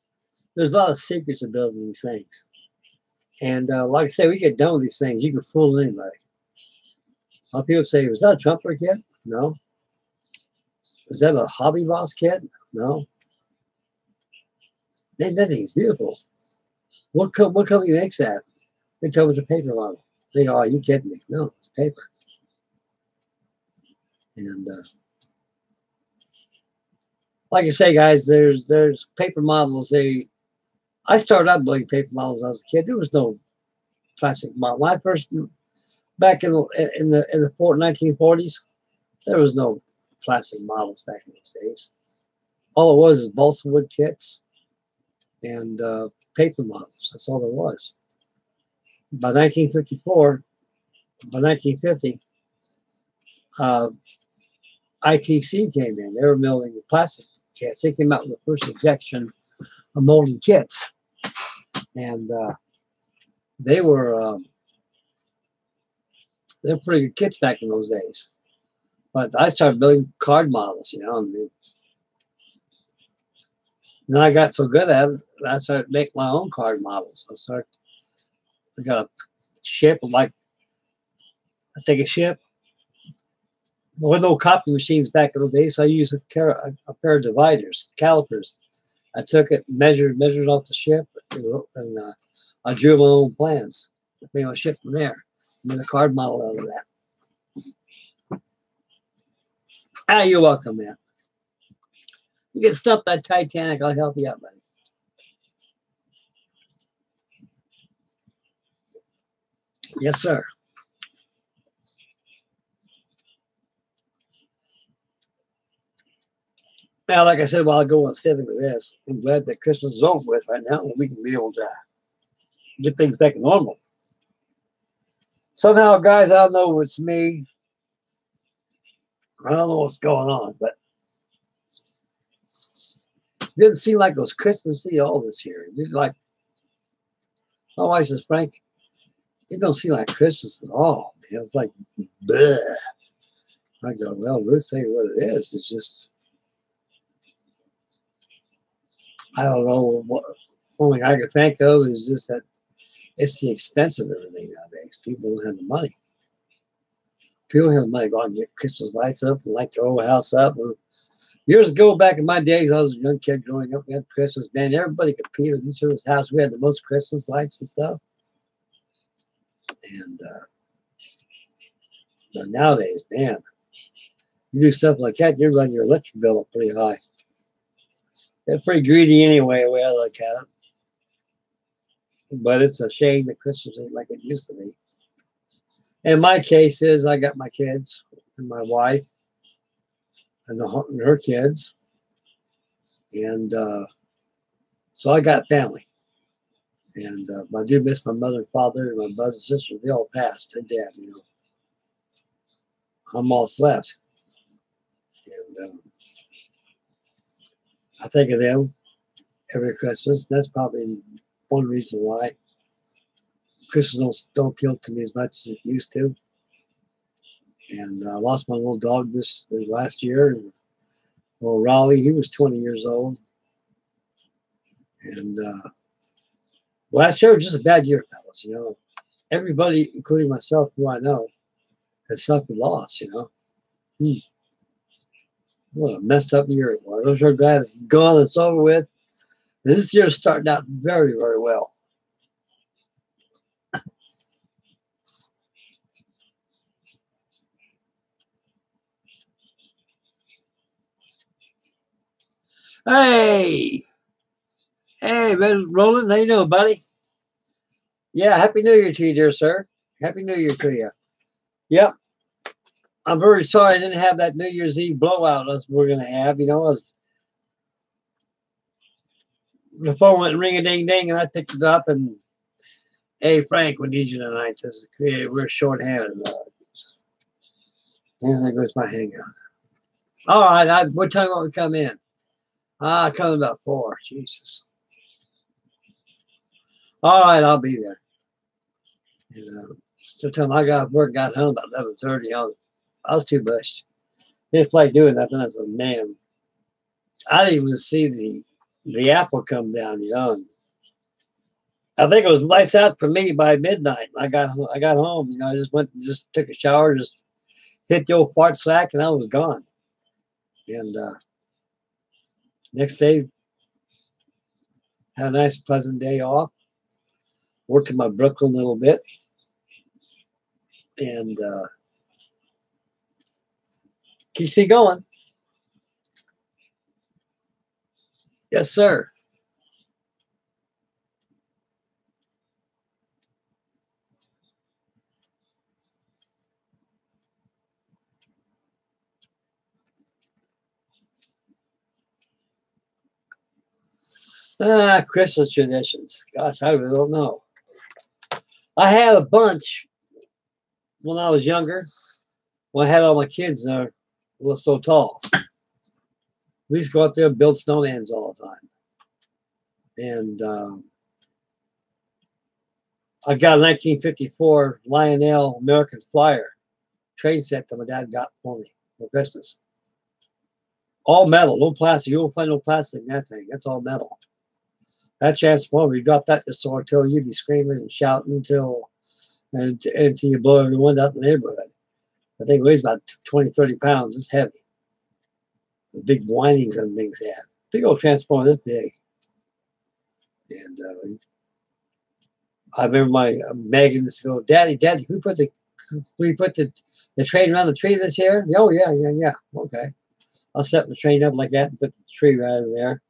There's a lot of secrets in building these things. And like I say, we get done with these things, you can fool anybody. A lot of people say, was that a Trumper kit? No. Is that a Hobby Boss kit? No. That thing's beautiful. What company makes that? They tell me it's a paper model. They go, oh, you kidding me? No, it's paper. And like I say, guys, there's paper models. I started out building paper models when I was a kid. There was no plastic model. When I first back in the 1940s, there was no plastic models back in those days. All it was is balsa wood kits and paper models. That's all there was. By 1950, ITC came in. They were building the plastic kits. They came out with the first injection of molded kits, and they were pretty good kits back in those days. But I started building card models, you know, and then I got so good at it, I started making my own card models. I got a ship, like I take a ship. There were no copy machines back in those days, so I used a pair of dividers, calipers. I took it, measured off the ship, and I drew my own plans. I made my ship from there. I made a card model out of that. Ah, you're welcome, man. You get stuff that Titanic, I'll help you out, buddy. Yes, sir. Now, like I said a while ago, I was fiddling with this. I'm glad that Christmas is over with right now, and we can be able to get things back to normal. Somehow, guys, I don't know if it's me. I don't know what's going on, but it didn't seem like it was Christmas at all this year. It didn't like, my wife says, Frank, it don't seem like Christmas at all. Man. It's like, bleh. I go, well, Ruth, tell you what it is. It's just, I don't know. What only thing I can think of is just that it's the expense of everything nowadays. People don't have the money. People don't have the money to go out and get Christmas lights up and light their whole house up. Years ago, back in my days, I was a young kid growing up. We had Christmas, man. Everybody competed in each other's house. We had the most Christmas lights and stuff. And but nowadays, man, you do stuff like that, you run your electric bill up pretty high. They're pretty greedy anyway, the way I look at it. But it's a shame that Christmas ain't like it used to be. And my case is I got my kids and my wife and her kids. And so I got family. And I do miss my mother and father and my brothers and sisters. They all passed. Their dad, you know. I'm all left. And I think of them every Christmas. That's probably one reason why Christmas don't appeal to me as much as it used to. And I lost my little dog this last year. And little Raleigh, he was 20 years old. And last year was just a bad year, fellas, you know. Everybody, including myself, who I know, has suffered loss, you know. What a messed up year it was. I'm sure glad it's gone, it's over with. And this year is starting out very, very well. Hey, Roland, how you doing, buddy? Yeah, Happy New Year to you, dear sir. Happy New Year to you. Yep. I'm very sorry I didn't have that New Year's Eve blowout as we're going to have. You know, the phone went ring-a-ding-ding, and I picked it up, and, hey, Frank, we need you tonight. We're short-handed. And there goes my hangout. All right, what time will we come in? Coming about 4. Jesus. All right, I'll be there. You know, sometime I got work, got home about 11:30. I was too bushed. Didn't like doing nothing. I was like, man, I didn't even see the apple come down, you know. And I think it was lights out for me by midnight. I got home, you know. I just took a shower, just hit the old fart sack, and I was gone. And next day, had a nice, pleasant day off. Worked in my Brooklyn a little bit. And keeps me going. Yes, sir. Christmas traditions. Gosh, I really don't know. I had a bunch when I was younger. When I had all my kids there, was so tall. We used to go out there and build snowmans all the time. And I got a 1954 Lionel American Flyer train set that my dad got for me for Christmas. All metal, no plastic. You won't find no plastic in that thing. That's all metal. That transformer, you drop that just so until you'd be screaming and shouting until you blow everyone out in the neighborhood. I think it weighs about 20, 30 pounds. It's heavy. The big windings and things had. Big old transformer this big. And I remember my Megan used to go, Daddy, we put the train around the tree this year? Oh, yeah. Okay. I'll set the train up like that and put the tree right over there.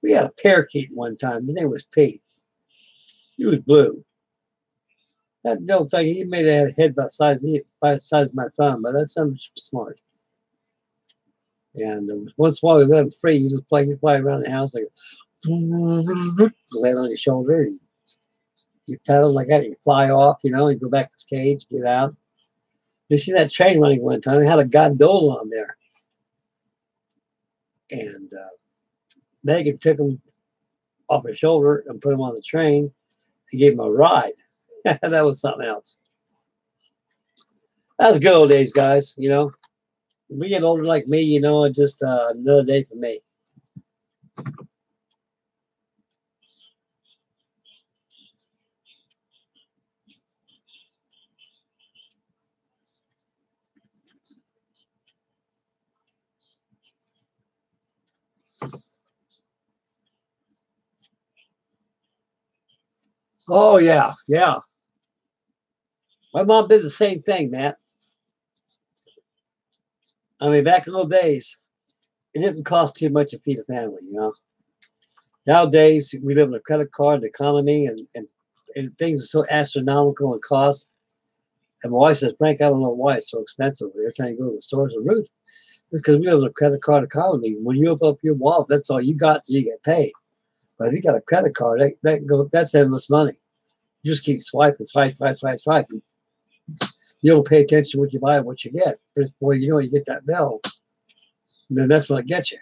We had a parakeet one time. His name was Pete. He was blue. That little thing, he made a head about the size of my thumb, but that's something smart. And once in a while we let them free. You just fly around the house like land on your shoulder. And you pedal like that. You fly off. You know. You go back to the cage. Get out. You see that train running one time? It had a gondola on there, and Megan took him off her shoulder and put him on the train. He gave him a ride. That was something else. That was good old days, guys. You know, when we get older like me, you know, just another day for me. Oh yeah, yeah. My mom did the same thing, Matt. I mean, back in those days, it didn't cost too much to feed a family. You know, nowadays we live in a credit card economy, and things are so astronomical in cost. And my wife says, Frank, I don't know why it's so expensive. Every time you go to the stores and Ruth, because we live in a credit card economy. When you open up your wallet, that's all you got till you get paid. But if you got a credit card, that's endless money. You just keep swiping, swiping. You don't pay attention to what you buy and what you get. Before you know, you get that bill, and then that's when it gets you.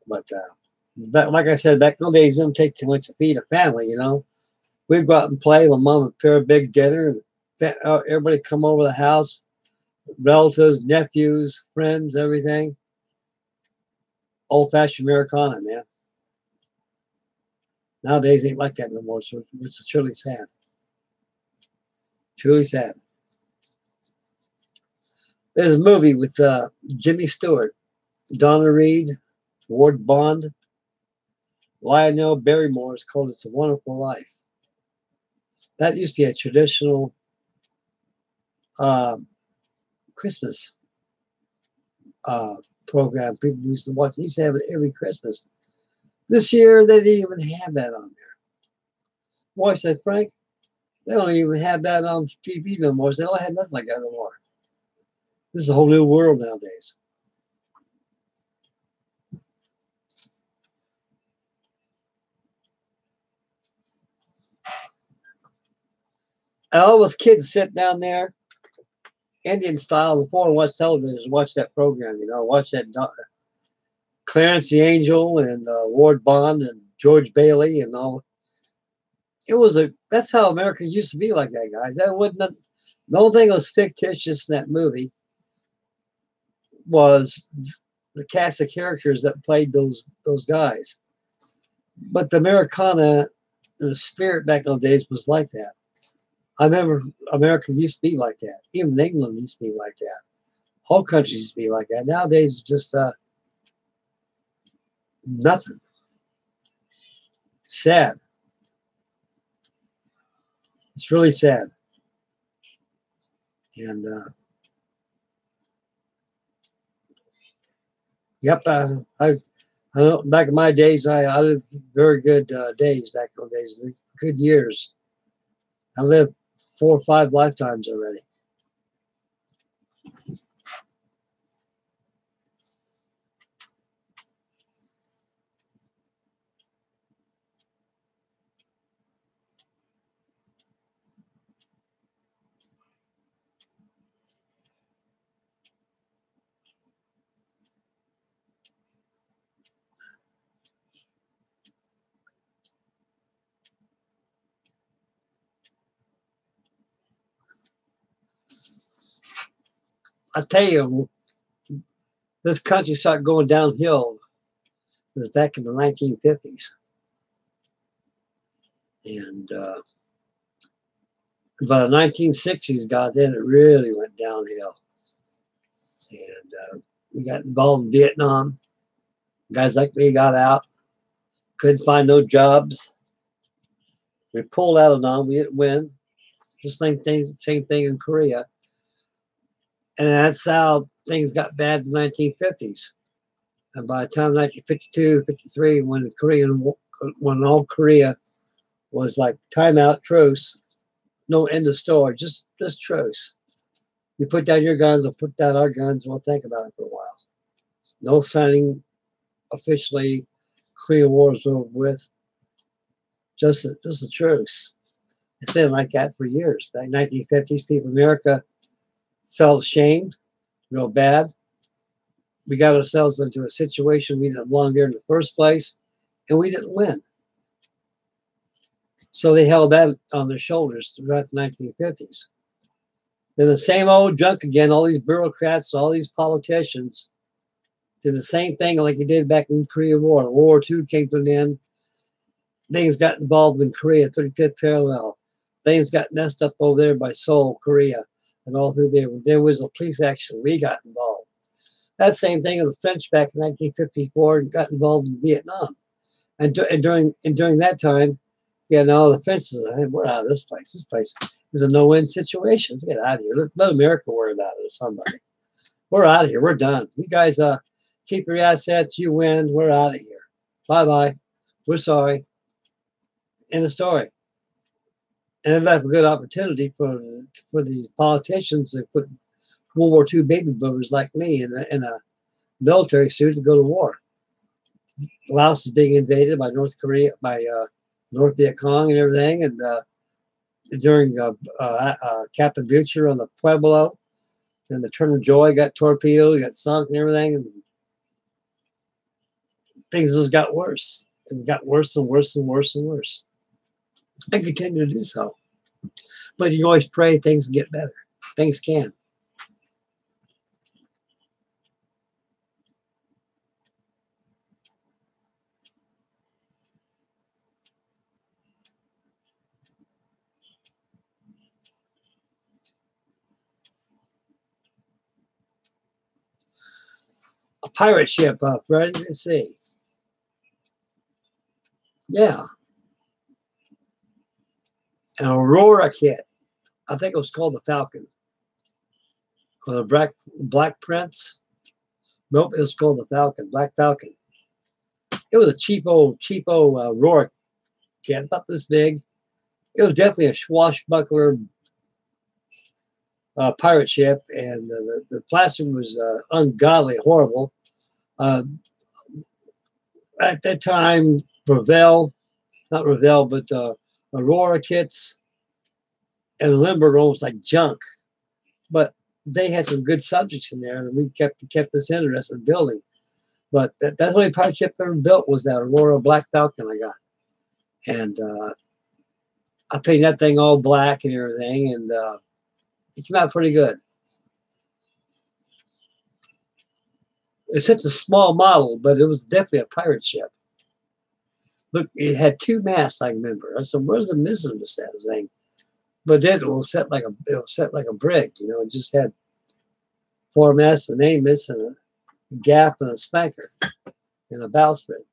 But like I said, back in the days, it didn't take too much to feed a family. You know, we'd go out and play. My mom would prepare a big dinner, and everybody come over the house, relatives, nephews, friends, everything. Old-fashioned Americana, man. Nowadays, ain't like that no more. So it's truly sad. Truly sad. There's a movie with Jimmy Stewart, Donna Reed, Ward Bond, Lionel Barrymore. It's called "It's a Wonderful Life." That used to be a traditional Christmas program. People used to watch. They used to have it every Christmas. This year, they didn't even have that on there. Boy, said Frank, they don't even have that on TV no more. So they don't have nothing like that no more. This is a whole new world nowadays. And all those kids sit down there, Indian style, before and watch television, watch that program, you know, watch that Clarence the Angel and Ward Bond and George Bailey and all. That's how America used to be like that, guys. That wasn't the only thing that was fictitious in that movie was the cast of characters that played those guys. But the Americana, the spirit back in the days was like that. I remember America used to be like that. Even England used to be like that. All countries used to be like that. Nowadays, it's just nothing. Sad. It's really sad. And yep, I know back in my days, I lived very good days back in those days, good years. I lived 4 or 5 lifetimes already. I tell you, this country started going downhill. It was back in the 1950s. And by the 1960s got in, it really went downhill. And we got involved in Vietnam. Guys like me got out, couldn't find no jobs. We pulled out of Nam. We didn't win. Just same thing in Korea. And that's how things got bad in the 1950s. And by the time 1952, 53, when all Korea was like timeout, truce, no end of story, just truce. You put down your guns, we'll put down our guns, we'll think about it for a while. No signing officially. Korean War is over with. Just a truce. It's been like that for years. Back in the 1950s, people in America felt ashamed, real bad. We got ourselves into a situation we didn't belong there in the first place, and we didn't win. So they held that on their shoulders throughout the 1950s. They're the same old junk again. All these bureaucrats, all these politicians did the same thing like you did back in the Korean War. World War II came to an end. Things got involved in Korea, 35th parallel. Things got messed up over there by Seoul, Korea, and all through there. There was a police action. We got involved. That same thing as the French back in 1954 got involved in Vietnam. And during that time, you know, the French said, hey, we're out of this place. This place is a no-win situation. Let's get out of here. Let America worry about it or somebody. We're out of here. We're done. You guys keep your assets. You win. We're out of here. Bye-bye. We're sorry. End of story. And it left a good opportunity for the politicians to put World War II baby boomers like me in a military suit to go to war. Laos is being invaded by North Korea, by North Viet Cong and everything. And during Captain Butcher on the Pueblo, and the Turner Joy got torpedoed, got sunk and everything. And things just got worse. And got worse and worse and worse and worse. And continue to do so. But you always pray things get better. Things can. A pirate ship, Fred. Let's see. Yeah. An Aurora kit. I think it was called the Falcon. Or the Black Prince. Nope, it was called the Falcon. Black Falcon. It was a cheapo Aurora kit, about this big. It was definitely a swashbuckler pirate ship, and the plastic was ungodly horrible. At that time, not Ravel, but Aurora kits and Limburg almost like junk. But they had some good subjects in there, and we kept us interested in building. But that's the only pirate ship I ever built was that Aurora Black Falcon I got. And I painted that thing all black and everything, and it came out pretty good. It's such a small model, but it was definitely a pirate ship. Look, it had 2 masts, I remember. I said, where's the missing that thing? But then it was set like a brig, you know. It just had 4 masts, an Amos, and a gaff, and a spanker, and a bowsprit.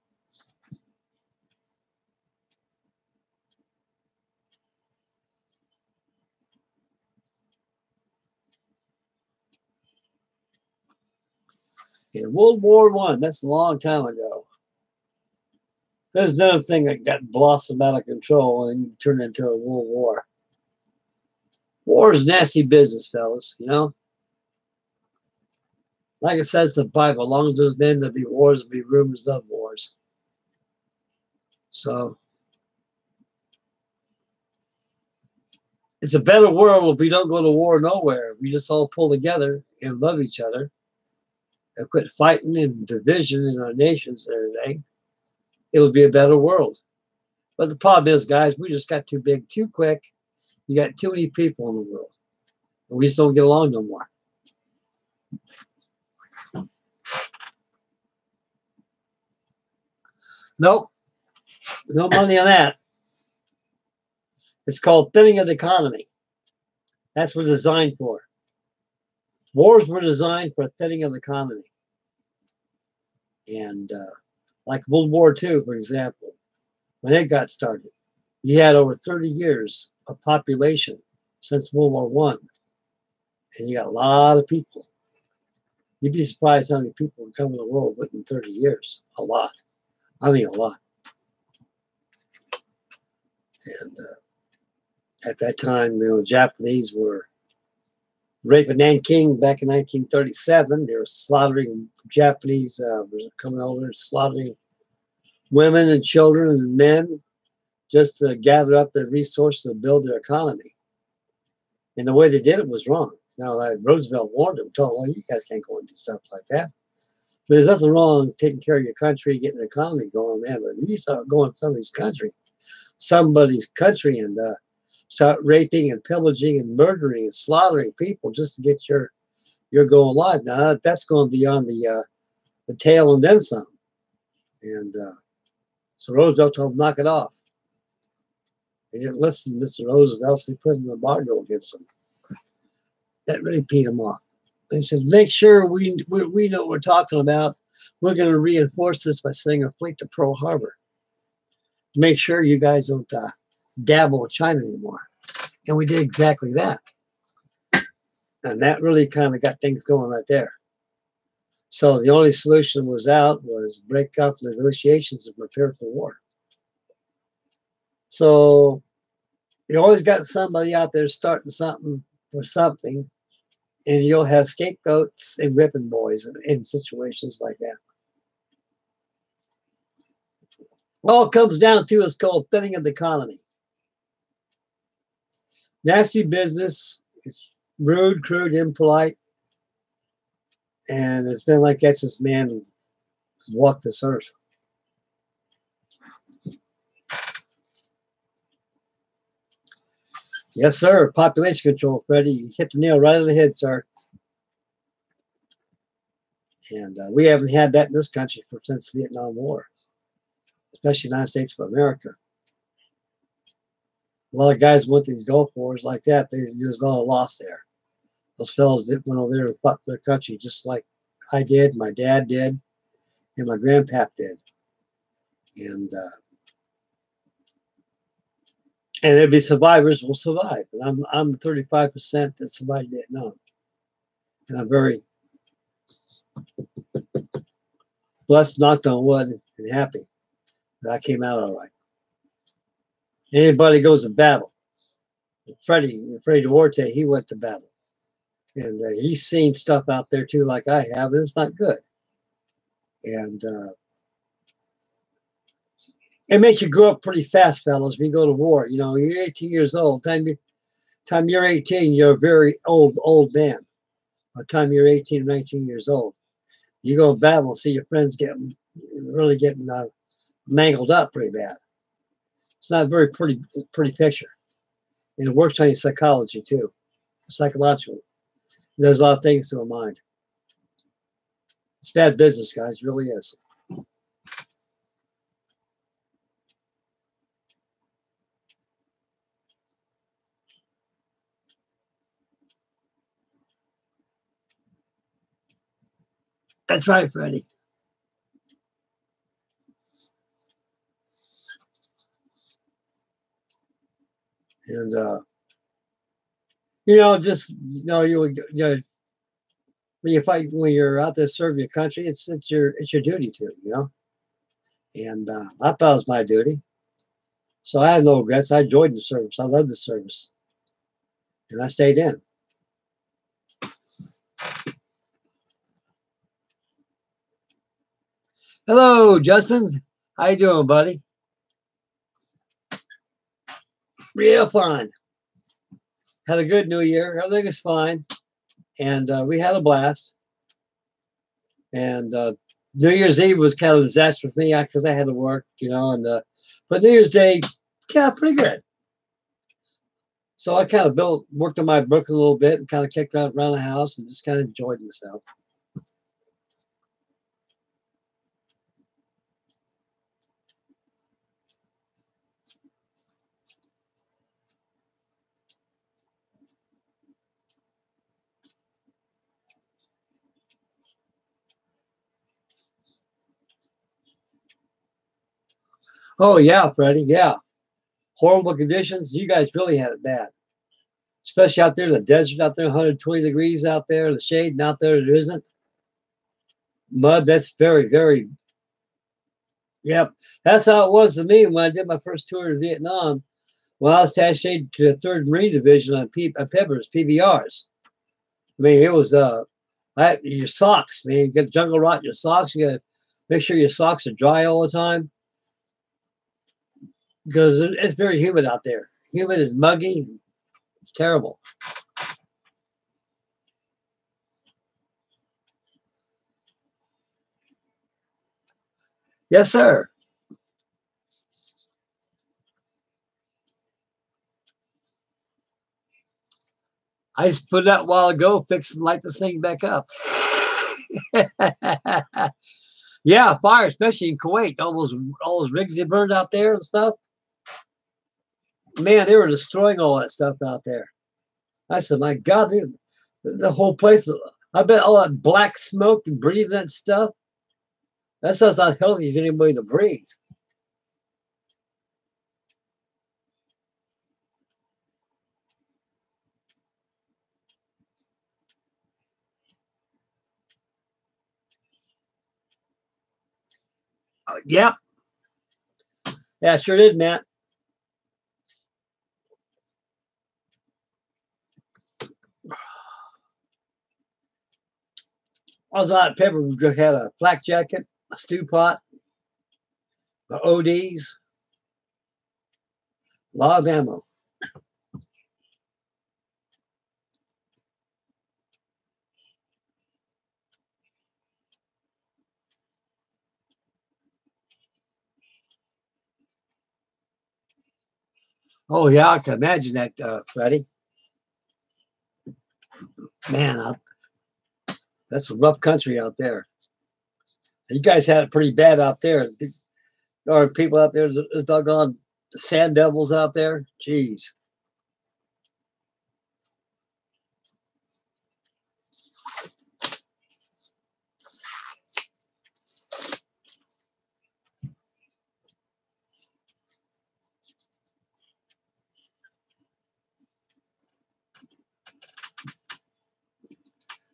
In World War I, that's a long time ago. There's another thing that got blossomed out of control and turned into a world war. War is nasty business, fellas, you know? Like it says in the Bible, as long as there's men, there'll be wars, there'll be rumors of wars. So, it's a better world if we don't go to war nowhere. We just all pull together and love each other and quit fighting and division in our nations and everything. It would be a better world. But the problem is, guys, we just got too big too quick. You got too many people in the world. And we just don't get along no more. Nope. No money on that. It's called thinning of the economy. That's what it's designed for. Wars were designed for thinning of the economy. And like World War II, for example, when it got started, you had over 30 years of population since World War I. And you got a lot of people. You'd be surprised how many people would come in the world within 30 years. A lot. I mean, a lot. And at that time, you know, Japanese were Rape of Nanking back in 1937. They were slaughtering Japanese, were coming over and slaughtering women and children and men just to gather up their resources to build their economy. And the way they did it was wrong. You know, like Roosevelt warned them, told them, well, you guys can't go and do stuff like that. But there's nothing wrong taking care of your country, getting the economy going, man. But you start going to somebody's country and start raping and pillaging and murdering and slaughtering people just to get your goal alive. Now that's going beyond the tail and then some. And so Roosevelt told them, knock it off. They didn't listen to Mr. Roosevelt, so he put an embargo against them. That really peed them off. They said, make sure we know what we're talking about. We're going to reinforce this by sending a fleet to Pearl Harbor. Make sure you guys don't dabble with China anymore. And we did exactly that. And that really kind of got things going right there. So the only solution was break up negotiations and prepare for war. So you always got somebody out there starting something for something, and you'll have scapegoats and whipping boys in situations like that. All it comes down to is called thinning of the economy. Nasty business. It's rude, crude, impolite. And it's been like that since man has walked this earth. Yes, sir. Population control, Freddie. You hit the nail right on the head, sir. And we haven't had that in this country since the Vietnam War, especially the United States of America. A lot of guys went to these Gulf Wars like that. There's a lot of loss there. Those fellows that went over there and fought their country just like I did, my dad did, and my grandpap did. And there'd be survivors will survive. And I'm 35% that survived Vietnam. And I'm very blessed, knocked on wood, and happy that I came out all right. Anybody goes to battle. Freddie Duarte, he went to battle. And he's seen stuff out there too, like I have, and it's not good. And it makes you grow up pretty fast, fellas, when you go to war. You know, you're 18 years old. Time you're 18, you're a very old man. By the time you're 18 or 19 years old, you go to battle and see your friends really getting mangled up pretty bad. It's not a very pretty picture. And it works on your psychology too, psychologically. There's a lot of things to a mind. It's bad business, guys. It really is. That's right, Freddie. And when you fight, when you're out there serving your country, it's your duty to, And I thought it was my duty, so I had no regrets. I enjoyed the service. I loved the service, and I stayed in. Hello, Justin. How you doing, buddy? Real fine. Had a good New Year. Everything is fine. And we had a blast. And New Year's Eve was kind of a disaster for me because I had to work, but New Year's Day, yeah, pretty good. So I kind of worked on my Brooklyn a little bit and kind of kicked around the house and just kind of enjoyed myself. Oh, yeah, Freddie, yeah. Horrible conditions. You guys really had it bad. Especially out there in the desert, out there, 120 degrees out there, the shade, and out there there isn't. Mud, that's very, very, yep. That's how it was to me when I did my first tour in Vietnam. Well, I was attached to the 3rd Marine Division on PBRs. I mean, it was your socks, man. You get jungle rot in your socks. You gotta make sure your socks are dry all the time because it's very humid out there. Humid and muggy. It's terrible. Yes, sir. I just put it out a while ago, fix and light this thing back up. Yeah, fire, especially in Kuwait. All those rigs they burned out there and stuff. Man, they were destroying all that stuff out there. I said, my God, the whole place. I bet all that black smoke and breathing that stuff. That stuff's not healthy for anybody to breathe. Yep. Yeah, sure did, Matt. I was out at Pepper. We just had a flak jacket, a stew pot, the ODs, a lot of ammo. Oh, yeah, I can imagine that, Freddie. Man, that's a rough country out there. You guys had it pretty bad out there. There are people out there, the doggone sand devils out there. Jeez.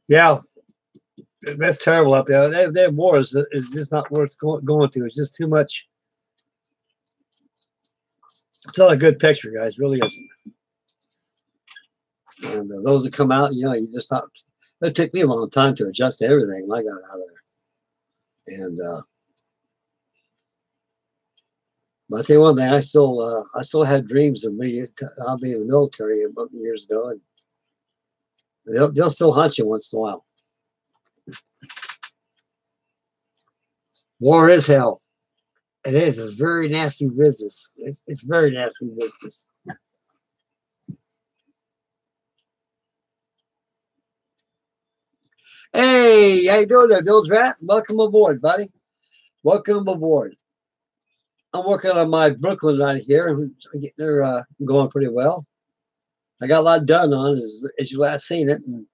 Yeah, that's terrible out there. That war is just not worth going to. It's just too much. It's not a good picture, guys. Really isn't. And those that come out, you just not. It took me a long time to adjust to everything when I got out of there. And but I tell you one thing, I still had dreams of me. I'll be in the military a bunch of years ago, and they'll still hunt you once in a while. War is hell. It is. It's very nasty business. It's very nasty business. Hey, how you doing there, Bill Drat? Welcome aboard, buddy. Welcome aboard. I'm working on my Brooklyn right here. I'm getting there going pretty well. I got a lot done on it as you last seen it. And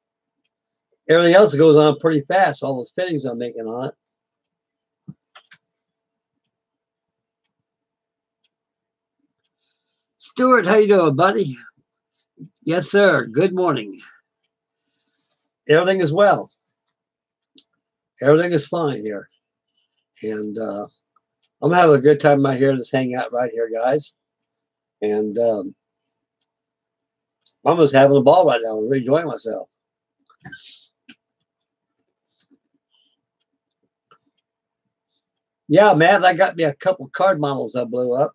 everything else goes on pretty fast. All those fittings I'm making on it. Stuart, how you doing, buddy? Yes, sir. Good morning. Everything is well. Everything is fine here. And I'm having a good time out here. Just hang out right here, guys. And I'm just having a ball right now. I'm really enjoying myself. Yeah, man, I got me a couple card models I blew up.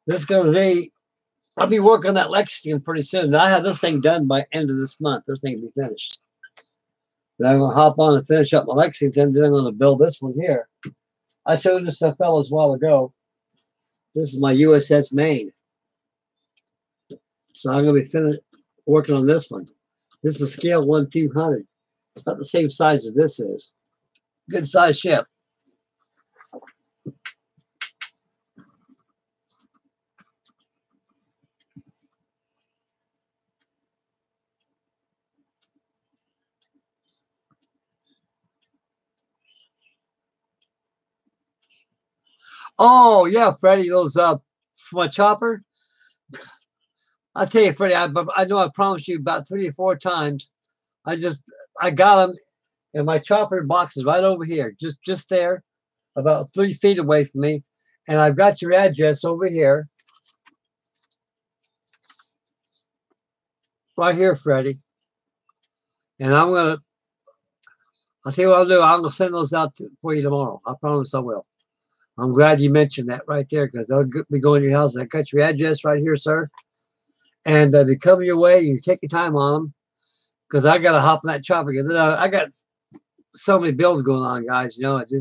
This is going to be, I'll be working on that Lexington pretty soon. I have this thing done by end of this month. This thing will be finished. Then I'm going to hop on and finish up my Lexington. Then I'm going to build this one here. I showed this to fellas a while ago. This is my USS Maine. So I'm going to be finished working on this one. This is scale 1/200. It's not the same size as this is. Good size ship. Oh yeah, Freddie, those from my chopper. I'll tell you, Freddie, I know I promised you about 3 or 4 times. I got them, and my chopper box is right over here, just there, about 3 feet away from me, and I've got your address over here, right here, Freddie. And I'll tell you what I'll do. I'm gonna send those out for you tomorrow. I promise I will. I'm glad you mentioned that right there, because they'll be going to your house. I got your address right here, sir. And they come your way. You take your time on them, because I got to hop in that chopper. I got so many bills going on, guys. You know, it's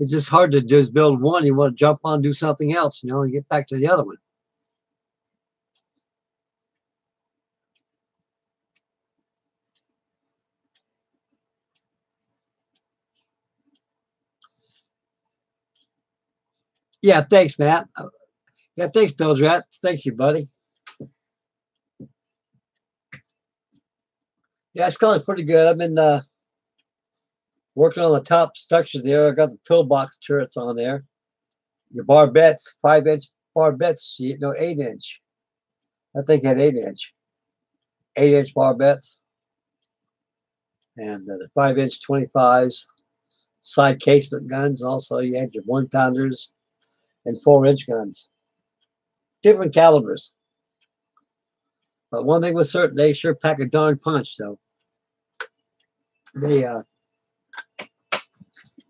just hard to just build one. You want to jump on, do something else, you know, and get back to the other one. Yeah, thanks, Matt. Yeah, thanks, Bill Drat. Thank you, buddy. Yeah, it's going pretty good. I've been working on the top structures there. I got the pillbox turrets on there. Your barbettes, 5-inch barbettes, 8-inch. I think I had 8-inch. 8-inch barbettes. And the 5-inch 25s. Side casement guns. Also, you had your 1-pounders and 4-inch guns. Different calibers. But one thing was certain, they sure pack a darn punch, though. They,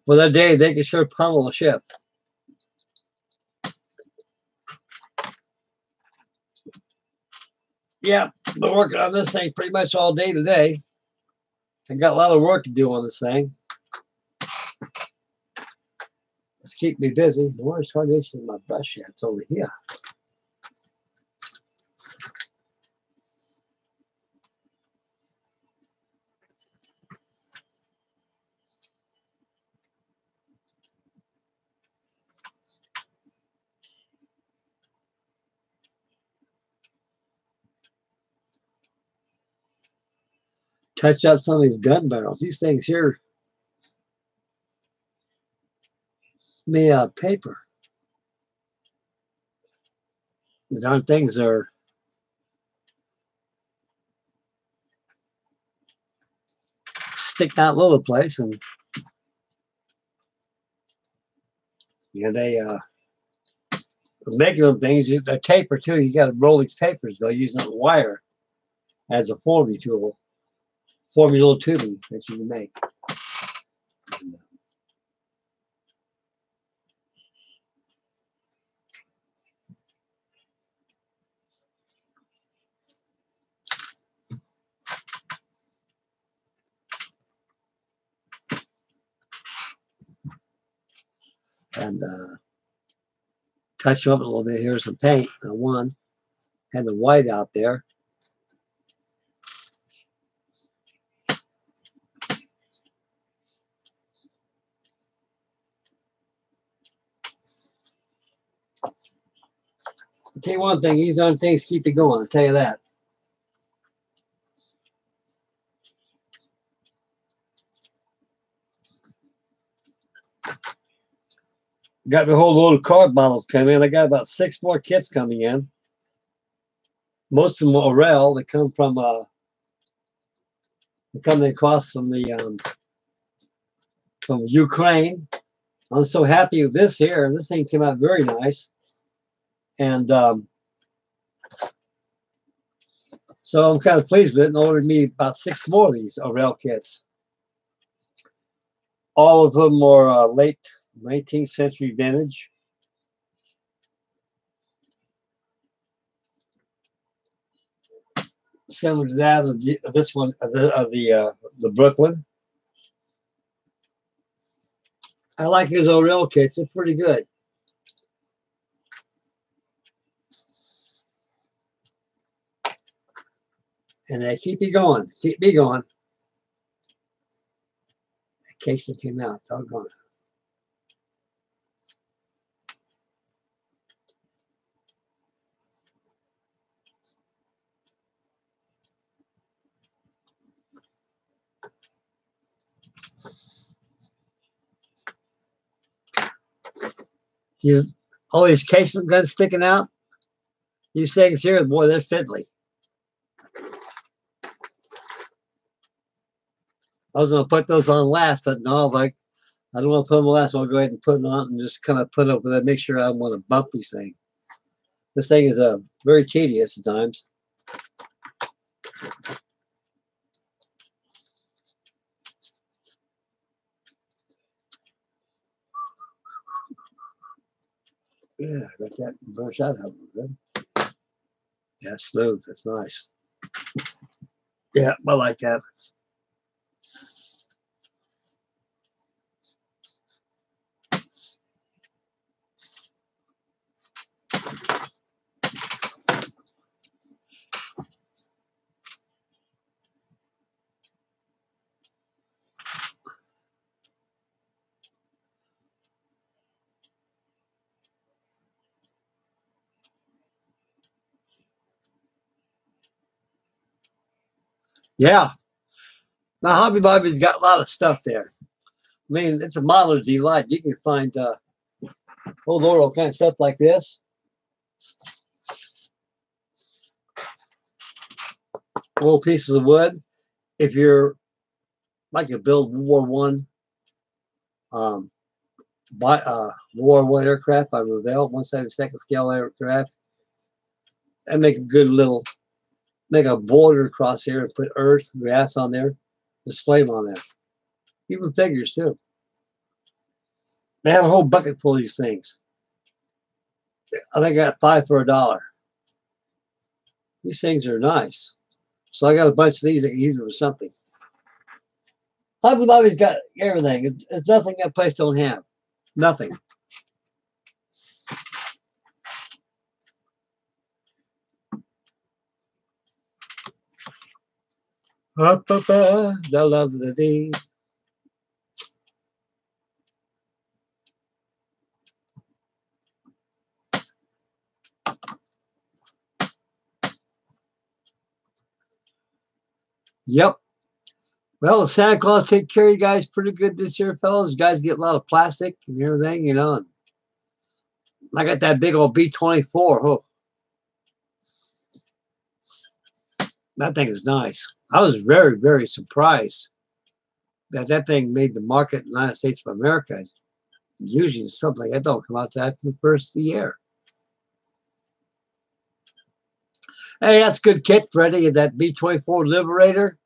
for that day, they could sure pummel a ship. Yeah, been working on this thing pretty much all day today. I got a lot of work to do on this thing. Let's keep me busy. Where's foundation of my brush yet? It's over here. Touch up some of these gun barrels. These things here, made out of paper. The darn things are sticking out all over the place, and they making them things. They're taper too. You got to roll these papers though, using a wire as a forming tool, forming little tubing that you can make. And touch them up a little bit. Here's some paint. One had the white out there. I'll tell you one thing, these darn things keep you going, I'll tell you that. Got the whole load of card bottles coming in. I got about 6 more kits coming in. Most of them are Orel. They come from across from Ukraine. I'm so happy with this here. This thing came out very nice. And so I'm kind of pleased with it, and ordered me about 6 more of these Orel kits. All of them are late 19th century vintage. Similar to that of this one, of the Brooklyn. I like his Orel kits. They're pretty good. And they keep me going. Keep me going. The casement came out. Doggone it. All these casement guns sticking out. These things here, boy, they're fiddly. I was going to put those on last, but no, I don't want to put them on last. I'll go ahead and put them on and just kind of put up with it. Make sure I don't want to bump these things. This thing is very tedious at times. Yeah, I got that. Brush that out good. Yeah, smooth. That's nice. Yeah, I like that. Yeah. Now, Hobby Lobby's got a lot of stuff there. I mean, it's a modeler's delight. You can find, oh Lord, all kind of stuff like this. Little pieces of wood. If you're like to build World War One, World War One aircraft by Naval, 1/72 scale aircraft, and make a good little, make a border across here and put earth, grass on there, display them on there. Even figures too. They have a whole bucket full of these things. I think I got 5 for $1. These things are nice. So I got a bunch of these I can use them for something. Hobby Lobby's got everything. It's nothing that place don't have. Nothing. The love of the day. Yep. Well, the Santa Claus take care of you guys pretty good this year, fellas. You guys get a lot of plastic and everything, you know. And I got that big old B-24. Oh, that thing is nice. I was very, very surprised that that thing made the market in the United States of America. Usually something like that don't come out to after the first of the year. Hey, that's a good kit, Freddie, that B-24 Liberator.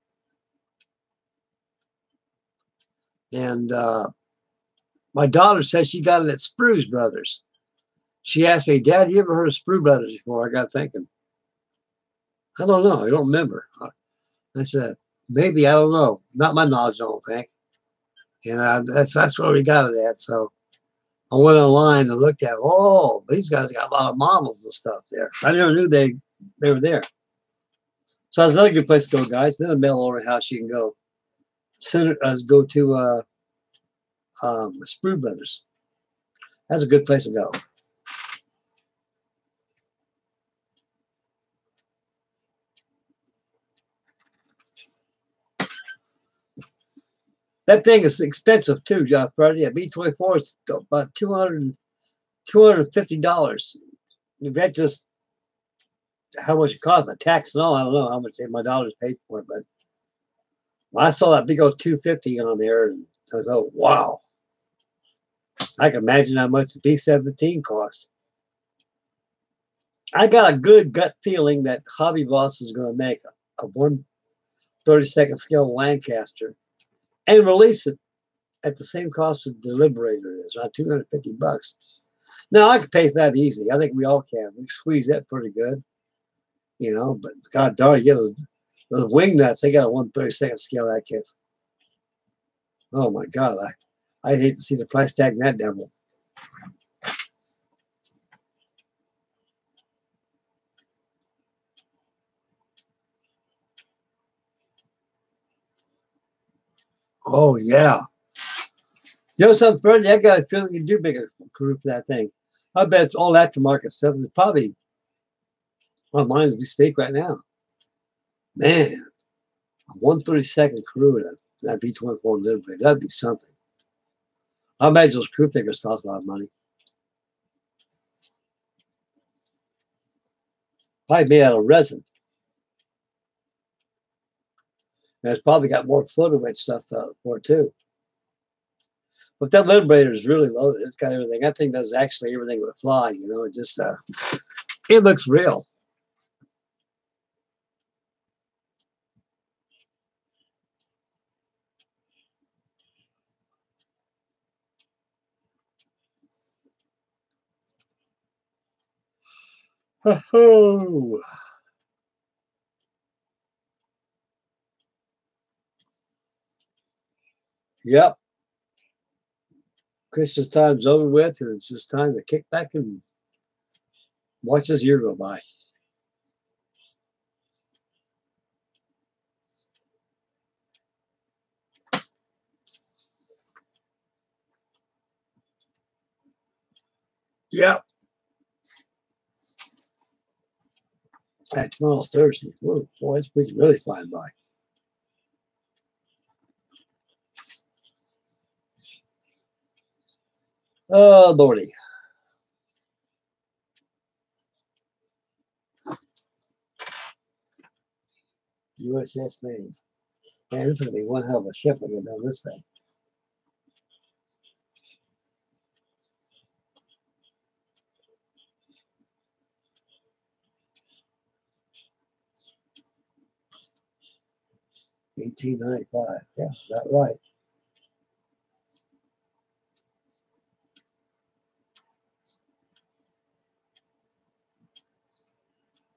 And my daughter says she got it at Spruce Brothers. She asked me, Dad, you ever heard of Spruce Brothers before? I got thinking. I don't know. I don't remember. I said, maybe, I don't know. Not my knowledge, I don't think. And that's where we got it at. So I went online and looked at, oh, these guys got a lot of models and stuff there. I never knew they were there. So that's another good place to go, guys. Another mail order house you can go. Go to Spruce Brothers. That's a good place to go. That thing is expensive too, Jeff Brody. A B-24 is about $250. That just how much it cost, the tax and all. I don't know how much my dollars paid for it, but I saw that big old 250 on there, and I was like, wow. I can imagine how much the B-17 costs. I got a good gut feeling that Hobby Boss is going to make a 1/32 scale Lancaster and release it at the same cost as the Liberator is, around $250. Now, I could pay for that easy. I think we all can. We squeeze that pretty good, you know, but God darn, you get those wing nuts, they got a 1/32 scale that kit. Oh, my God. I hate to see the price tag in that devil. Oh, yeah. You know something, Freddie? I got a feeling you do bigger crew for that thing. I bet it's all aftermarket stuff. It's probably on mine as we speak right now. Man, a 1/32 crew that B-24 Liberator, that'd be something. I imagine those crew figures cost a lot of money. Probably made out of resin. And it's probably got more photo weight stuff for it too. But that Liberator is really loaded. It's got everything. I think that's actually everything with fly, you know, it just it looks real. Ho-ho! Yep. Christmas time's over with, and it's just time to kick back and watch this year go by. Yep. Tomorrow's Thursday. Whoa, boy, this week's really flying by. Oh, Lordy. USS Maine. Man, this is going to be one hell of a ship when I get done this thing. $18.95. Yeah, that's right.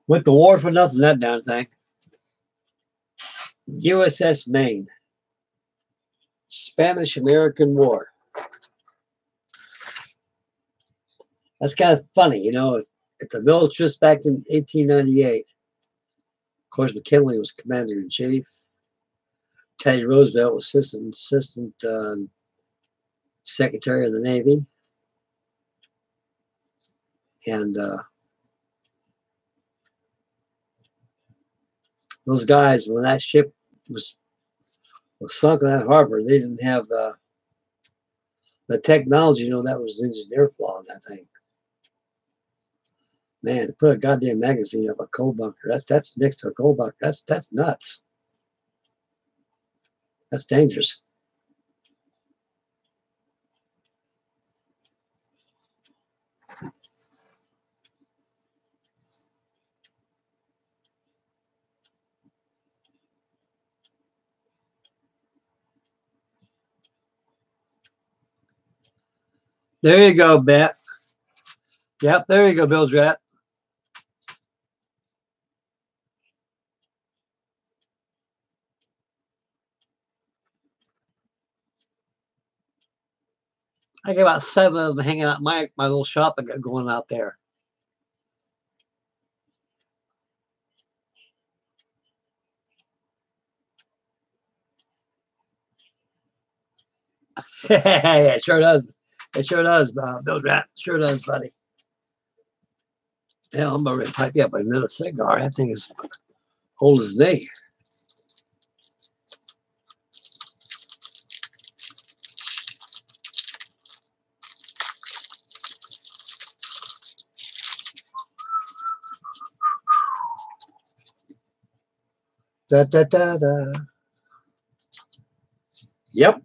Went to war for nothing, that damn thing. USS Maine. Spanish-American War. That's kind of funny, you know. At the militaries back in 1898, of course, McKinley was commander-in-chief. Teddy Roosevelt was assistant secretary of the Navy. And those guys, when that ship was sunk in that harbor, they didn't have the technology. You know, that was engineer flaw in that thing. Man, to put a goddamn magazine up a coal bunker, that's next to a coal bunker. That's nuts. That's dangerous. There you go, Bet. Yep, there you go, Bill Drat. I got about 7 of them hanging out in my little shop I got going out there. Yeah, it sure does. It sure does, Bill Drat. Sure does, buddy. Yeah, I'm going to pipe you up another cigar. That thing is old as me. Da da da da. Yep.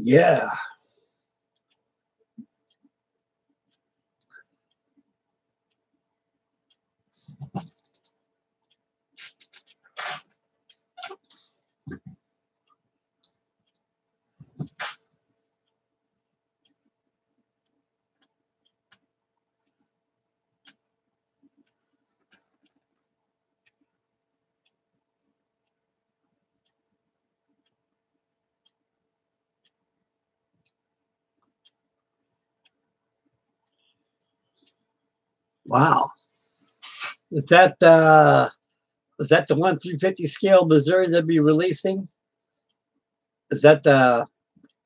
Yeah. Wow. Is that the 1/350 scale Missouri they'll be releasing? Is that the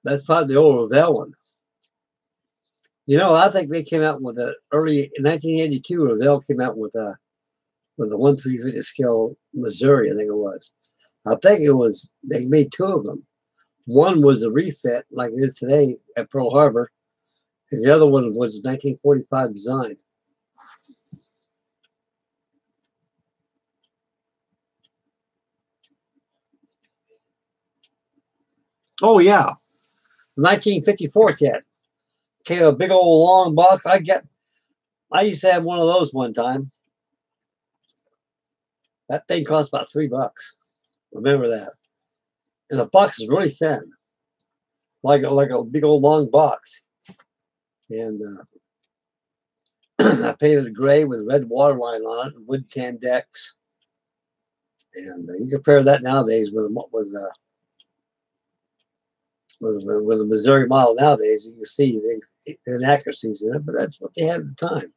That's probably the old Naval one. You know, I think they came out with a early 1982. Naval came out with a 1/350 scale Missouri. I think it was. I think it was. They made two of them. One was a refit, like it is today at Pearl Harbor, and the other one was 1945 design. Oh yeah, 1954 kit. Came a big old long box. I used to have one of those one time. That thing cost about $3. Remember that. And the box is really thin, like a big old long box. And I painted it gray with a red waterline on it, and wood tan decks. And you compare that nowadays with a Missouri model nowadays, you can see the inaccuracies in it, but that's what they had at the time.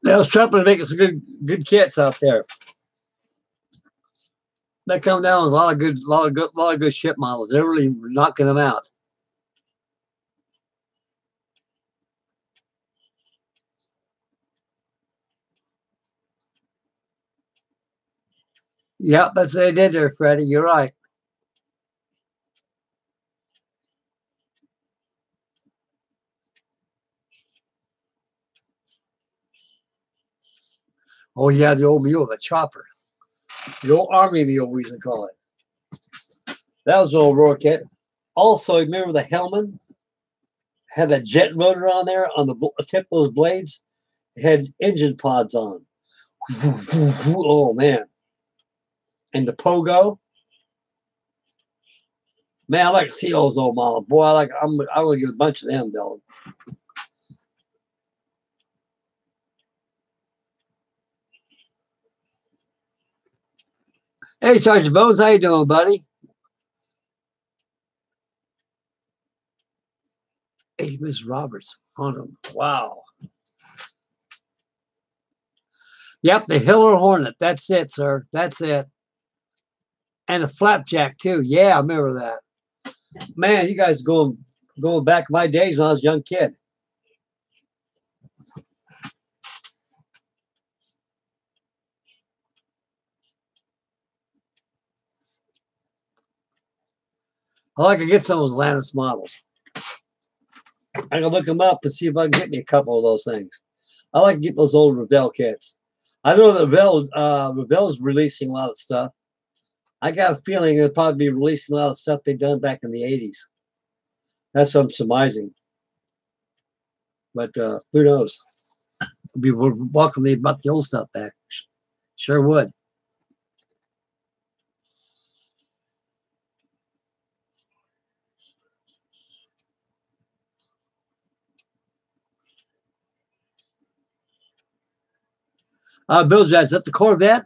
Those trumpers making some good kits out there. They come down with a lot of good ship models. They're really knocking them out. Yep, that's what they did there, Freddie. You're right. Oh yeah, the old mule, the chopper. The old army mule, we used to call it. That was an old Roar kit. Also, remember the Hellman? Had a jet motor on there on the tip of those blades. It had engine pods on. Oh man. And the Pogo. Man, I like to see those old models. Boy, I'm gonna get a bunch of them, though. Hey, Sergeant Bones, how you doing, buddy? Hey, Miss Roberts. Wow. Yep, the Hiller Hornet. That's it, sir. That's it. And the Flapjack too. Yeah, I remember that. Man, you guys going back to my days when I was a young kid. I like to get some of those Atlantis models. I can look them up and see if I can get me a couple of those things. I like to get those old Revell kits. I know that Revell's releasing a lot of stuff. I got a feeling they'll probably be releasing a lot of stuff they done back in the 80s. That's some surmising. But who knows? We would welcome me about the old stuff back. Sure would. Bill Judge, is that the Corvette?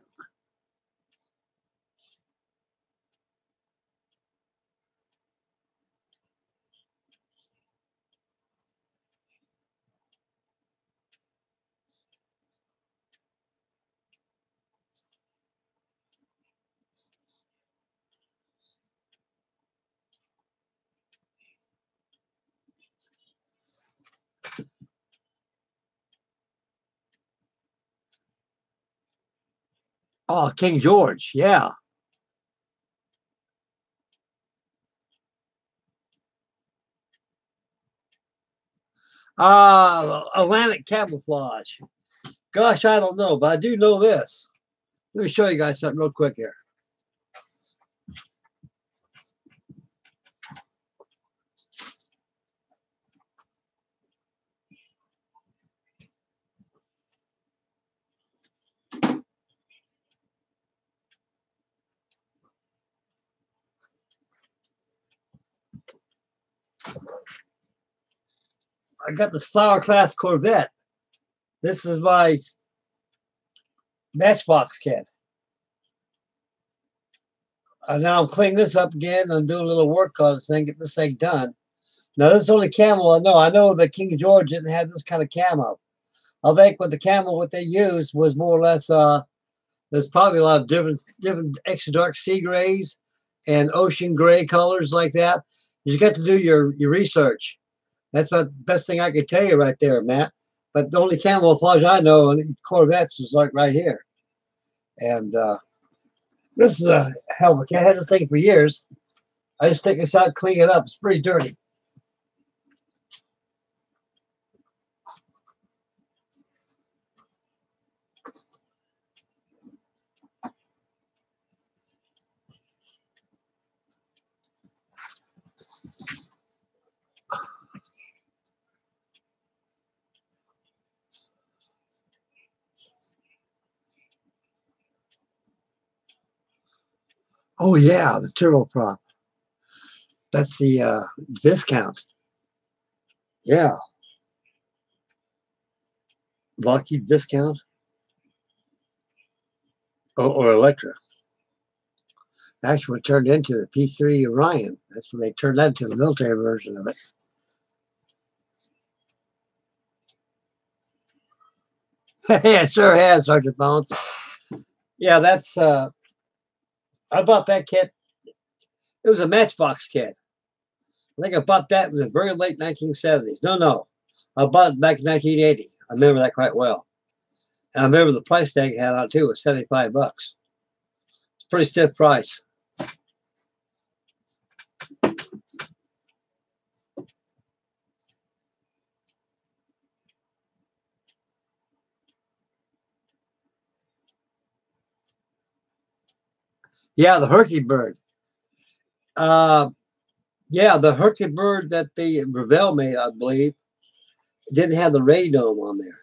Oh, King George. Yeah. Atlantic camouflage. Gosh, I don't know, but I do know this. Let me show you guys something real quick here. I got this Flower class Corvette. This is my Matchbox kit. And now I'm cleaning this up again. I'm doing a little work on this thing, get this thing done. Now, this is only camo. I know that King George didn't have this kind of camo. I think with the camo, what they used was more or less, there's probably a lot of different extra dark sea grays and ocean gray colors like that. You got to do your research. That's the best thing I could tell you right there, Matt. But the only camouflage I know in Corvettes is like right here. And this is a hell of a cat. I had this thing for years. I just take this out and clean it up. It's pretty dirty. Oh yeah, the turboprop. That's the discount. Yeah. Lockheed discount. Or Electra. Actually, it turned into the P3 Orion. That's when they turned that into the military version of it. Yeah, it sure has, Sergeant Bones. Yeah, that's I bought that kit. It was a Matchbox kit. I think I bought that in the very late 1970s. No. I bought it back in 1980. I remember that quite well. And I remember the price tag it had on it too. It was $75. It's a pretty stiff price. Yeah, the Herky Bird. Yeah, the Herky Bird that the Naval made, I believe, didn't have the ray dome on there.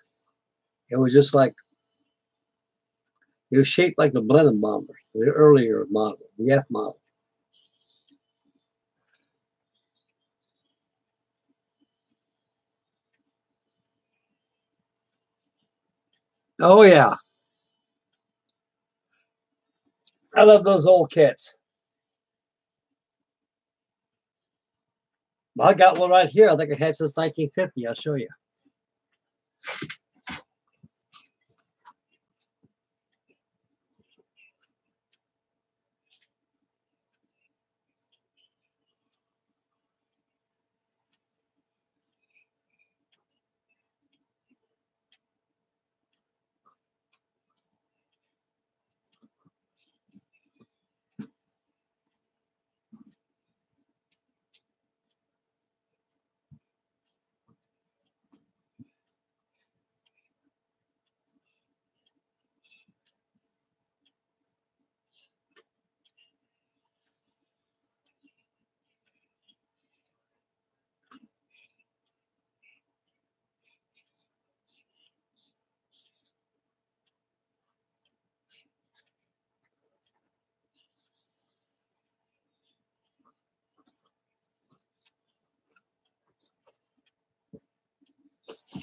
It was just like, it was shaped like the Blenheim bomber, the earlier model, the F model. Oh yeah, I love those old kits. I got one right here. I think I had since 1950. I'll show you.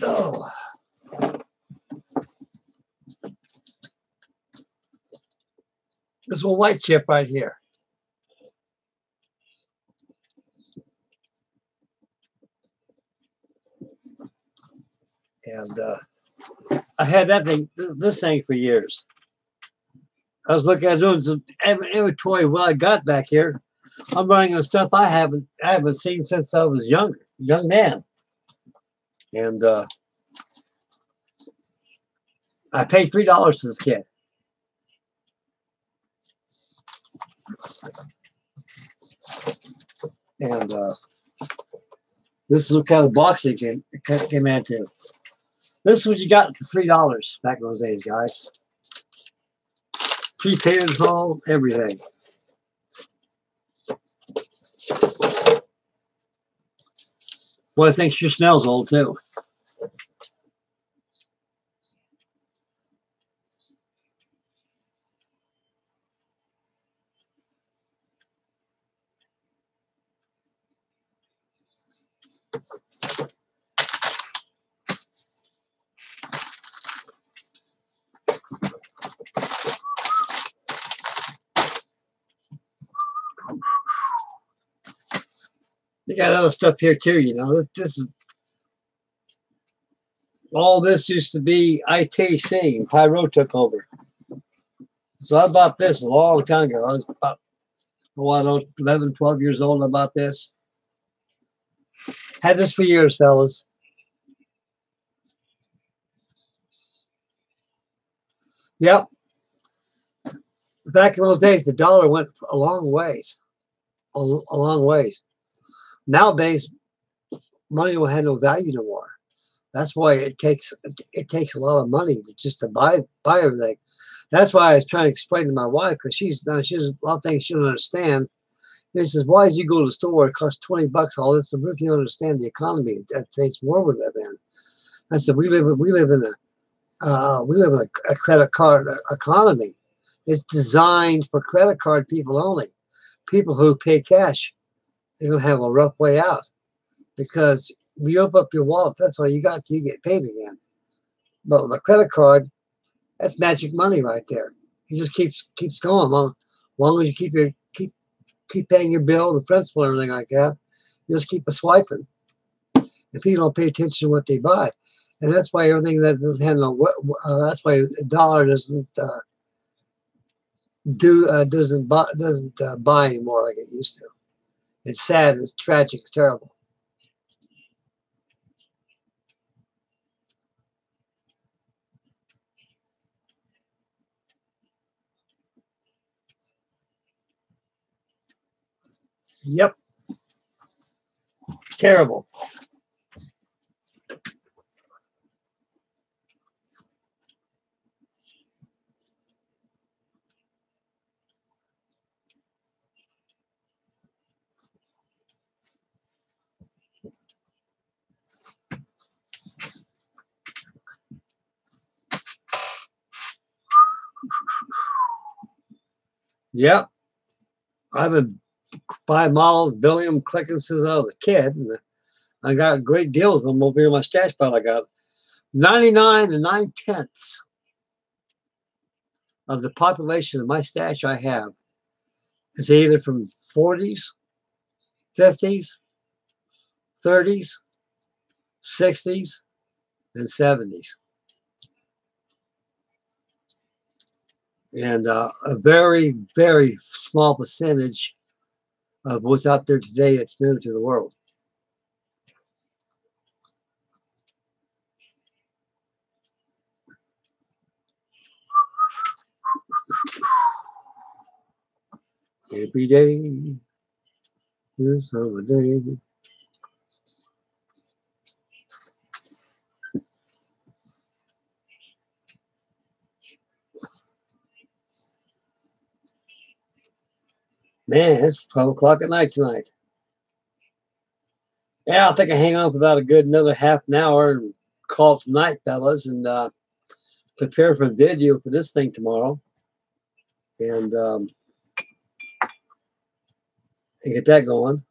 Oh. This little light chip right here. And I had that thing, this thing for years. I was looking at doing some inventory of what I got back here. I'm running the stuff I haven't seen since I was young man. And I paid $3 for this kit. And this is what kind of box it came into. This is what you got for $3 back in those days, guys. Prepaid hall, everything. Well, I think Chanel's old too. They got other stuff here too. You know, this is all. This used to be ITC, and Pyro took over. So I bought this a long time ago. I was about, 11, 12 years old. I bought this. Had this for years, fellas. Yep. Back in those days, the dollar went a long ways. A long ways. Nowadays, money will have no value no more. That's why it takes a lot of money just to buy everything. That's why I was trying to explain to my wife, because she's a lot of things she don't understand. And she says, "Why did you go to the store? It costs $20 all this." I really don't understand the economy that today's world we live in. I said, "We live in a credit card economy. It's designed for credit card people only. People who pay cash, they're gonna have a rough way out, because when you open up your wallet, that's all you got till you get paid again. But with a credit card, that's magic money right there. It just keeps going long as you keep paying your bill, the principal, and everything like that. You just keep a swiping, and people don't pay attention to what they buy, and that's why everything that doesn't have no. That's why the dollar doesn't buy anymore like it used to. It's sad. It's tragic. It's terrible. Yep. Terrible. Yep. I've been buying models, building them, clicking since I was a kid. And I got great deals of them over here in my stash pile. I got 99 and 9/10 of the population of my stash I have is either from 40s, 50s, 30s, 60s, and 70s. And a very, very small percentage of what's out there today that's new to the world. Every day is summer day. Man, it's 12 o'clock at night tonight. Yeah, I think I hang on for about a good another half an hour and call it tonight, fellas, and prepare for a video for this thing tomorrow. And get that going.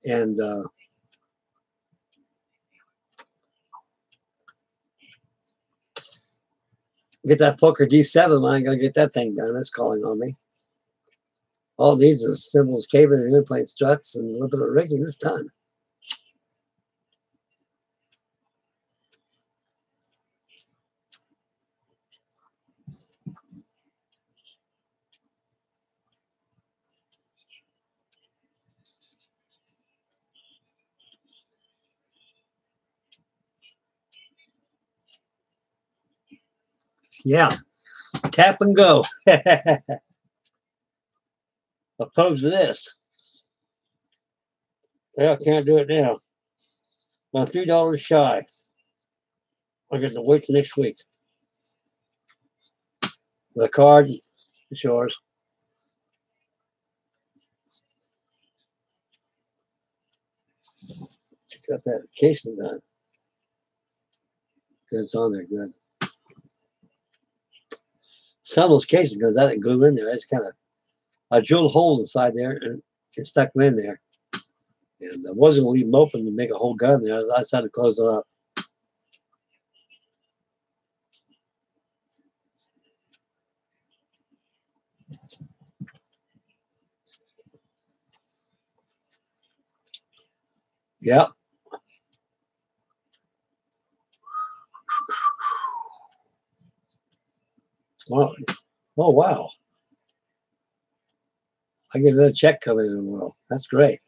And get that Poker D7. I ain't gonna get that thing done. It's calling on me. All it needs is symbols, cable, and interplane struts, and a little bit of rigging. It's done. Yeah, tap and go. Opposed to this. Yeah, I can't do it now. I'm $3 shy. I get to wait till next week. The card, it's yours. Got that casement done. Good, it's on there, good. Some of those casements goes out and glue in there. I just kind of, I drilled holes inside there and it stuck them in there. And I wasn't going to leave them open to make a whole gun there. I decided to close it up. Yep. Well, oh, wow. I get another check coming in tomorrow. That's great.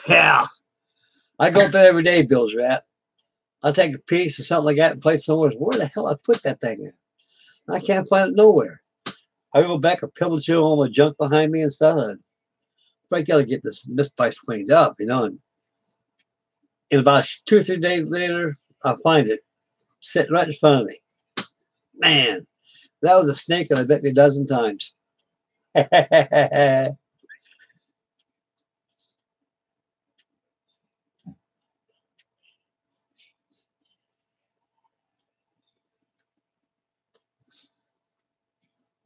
Yeah. I go up there every day, Bill's Rat. I'll take a piece or something like that and place somewhere. Where the hell I put that thing in? I can't find it nowhere. I go back and pillage all my junk behind me and stuff. And I got to get this place cleaned up, you know. And in about 2 or 3 days later, I'll find it sitting right in front of me. Man, that was a snake that I bet me a dozen times.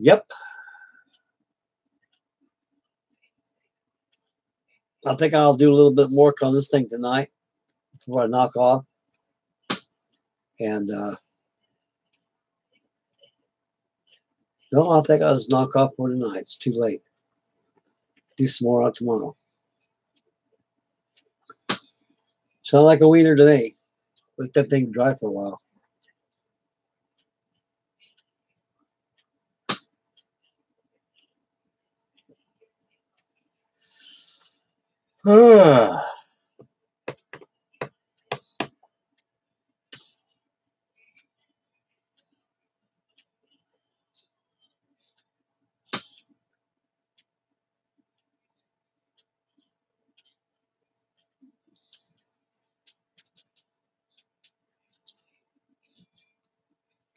Yep. I think I'll do a little bit more work on this thing tonight before I knock off. And no, I think I'll just knock off for tonight. It's too late. Do some more on tomorrow. Sound like a wiener to me. Let that thing dry for a while.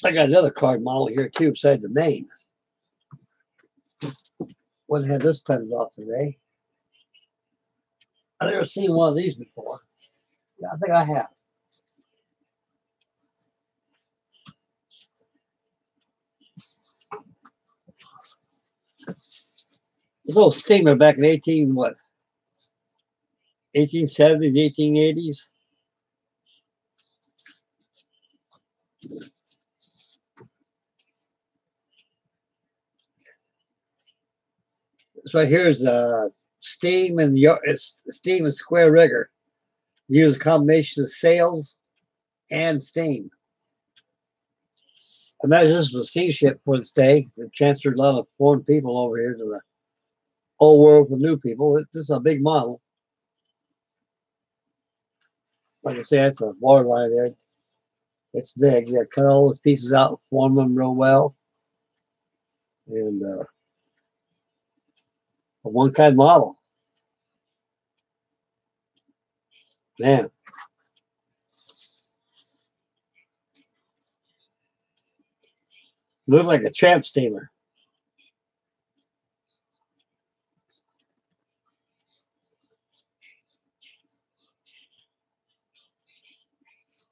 I got another card model here too, beside the main. Wouldn't have this printed off today. I've never seen one of these before. Yeah, I think I have. This old steamer back in 1870s, 1880s. This right here is steam and square rigger. You use a combination of sails and steam. Imagine this was a steamship for its day. It transferred a lot of foreign people over here to the old world with new people. This is a big model. Like I say, that's a water line there. It's big. You cut all those pieces out and form them real well. And a one-kind model. Man. Looked like a tramp steamer.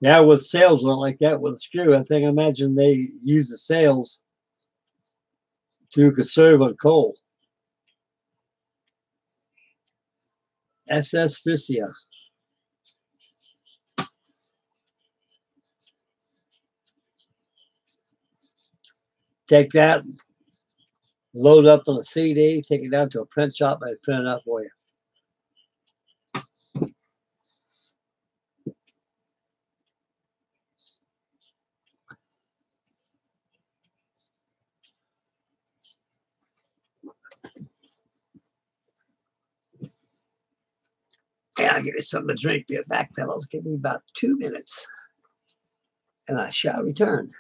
Yeah, with sails not like that with a screw. I imagine they use the sails to conserve on coal. SS Frisia. Take that, load it up on a CD, take it down to a print shop, and print it out for you. Yeah, I'll give you something to drink. Be back, fellows. Give me about 2 minutes, and I shall return.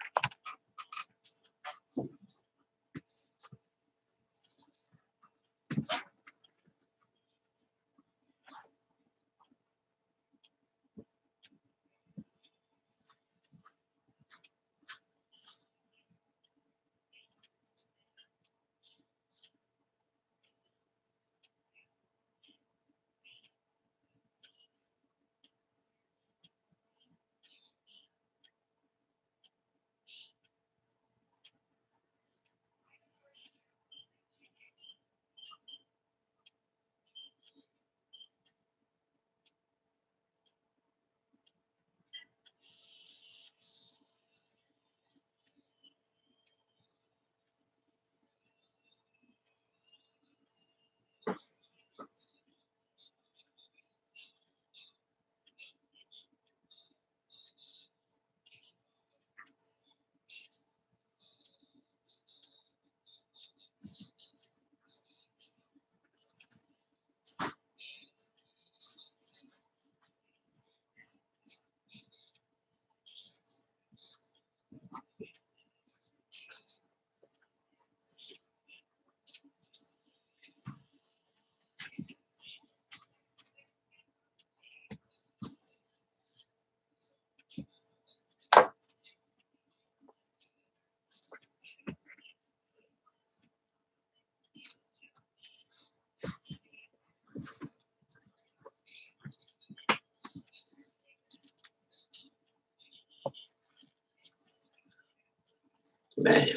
Man.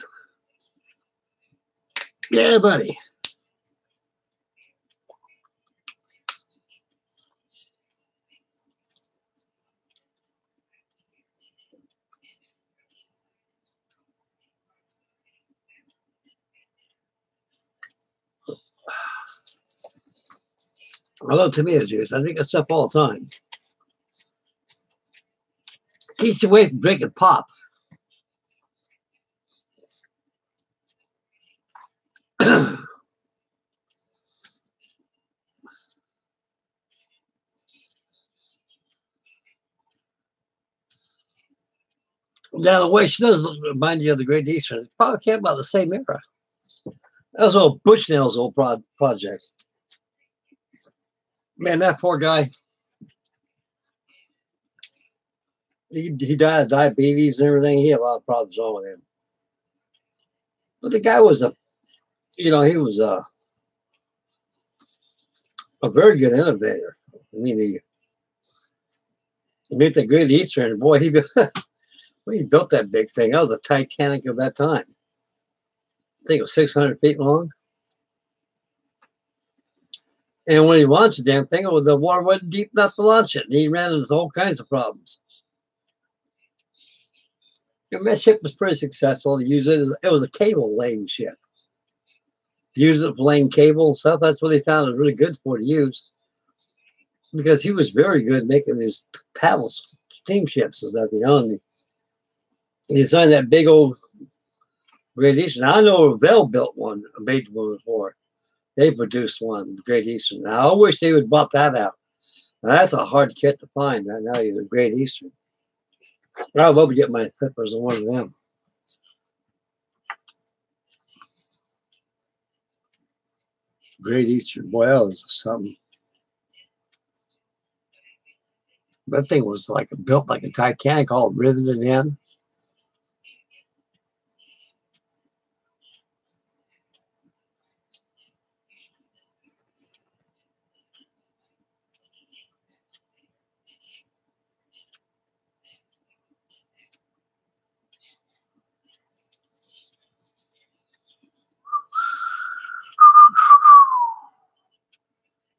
Yeah, buddy. I love tomato juice. I drink that stuff all the time. Keeps you away from drinking pop. Now, the way she does remind you of the Great Eastern, it probably came about the same era. That was old Bushnell's old project. Man, that poor guy. He died of diabetes and everything. He had a lot of problems wrong with him. But the guy was he was a very good innovator. I mean, he made the Great Eastern. Boy, when he built that big thing, that was a Titanic of that time. I think it was 600 feet long. And when he launched the damn thing, the water wasn't deep enough to launch it. And he ran into all kinds of problems. And that ship was pretty successful to use it. It was a cable laying ship. Use it for laying cable and stuff. That's what they found it was really good for to use. Because he was very good making these paddle steamships and stuff, And he designed that big old Great Eastern. I know Naval built one, made one before. They produced one, Great Eastern. Now, I wish they would bought that out. Now, that's a hard kit to find right now, the Great Eastern. I'd love to get my peppers on one of them. Great Eastern. Boy, that was something. That thing was built like a Titanic, all riveted in.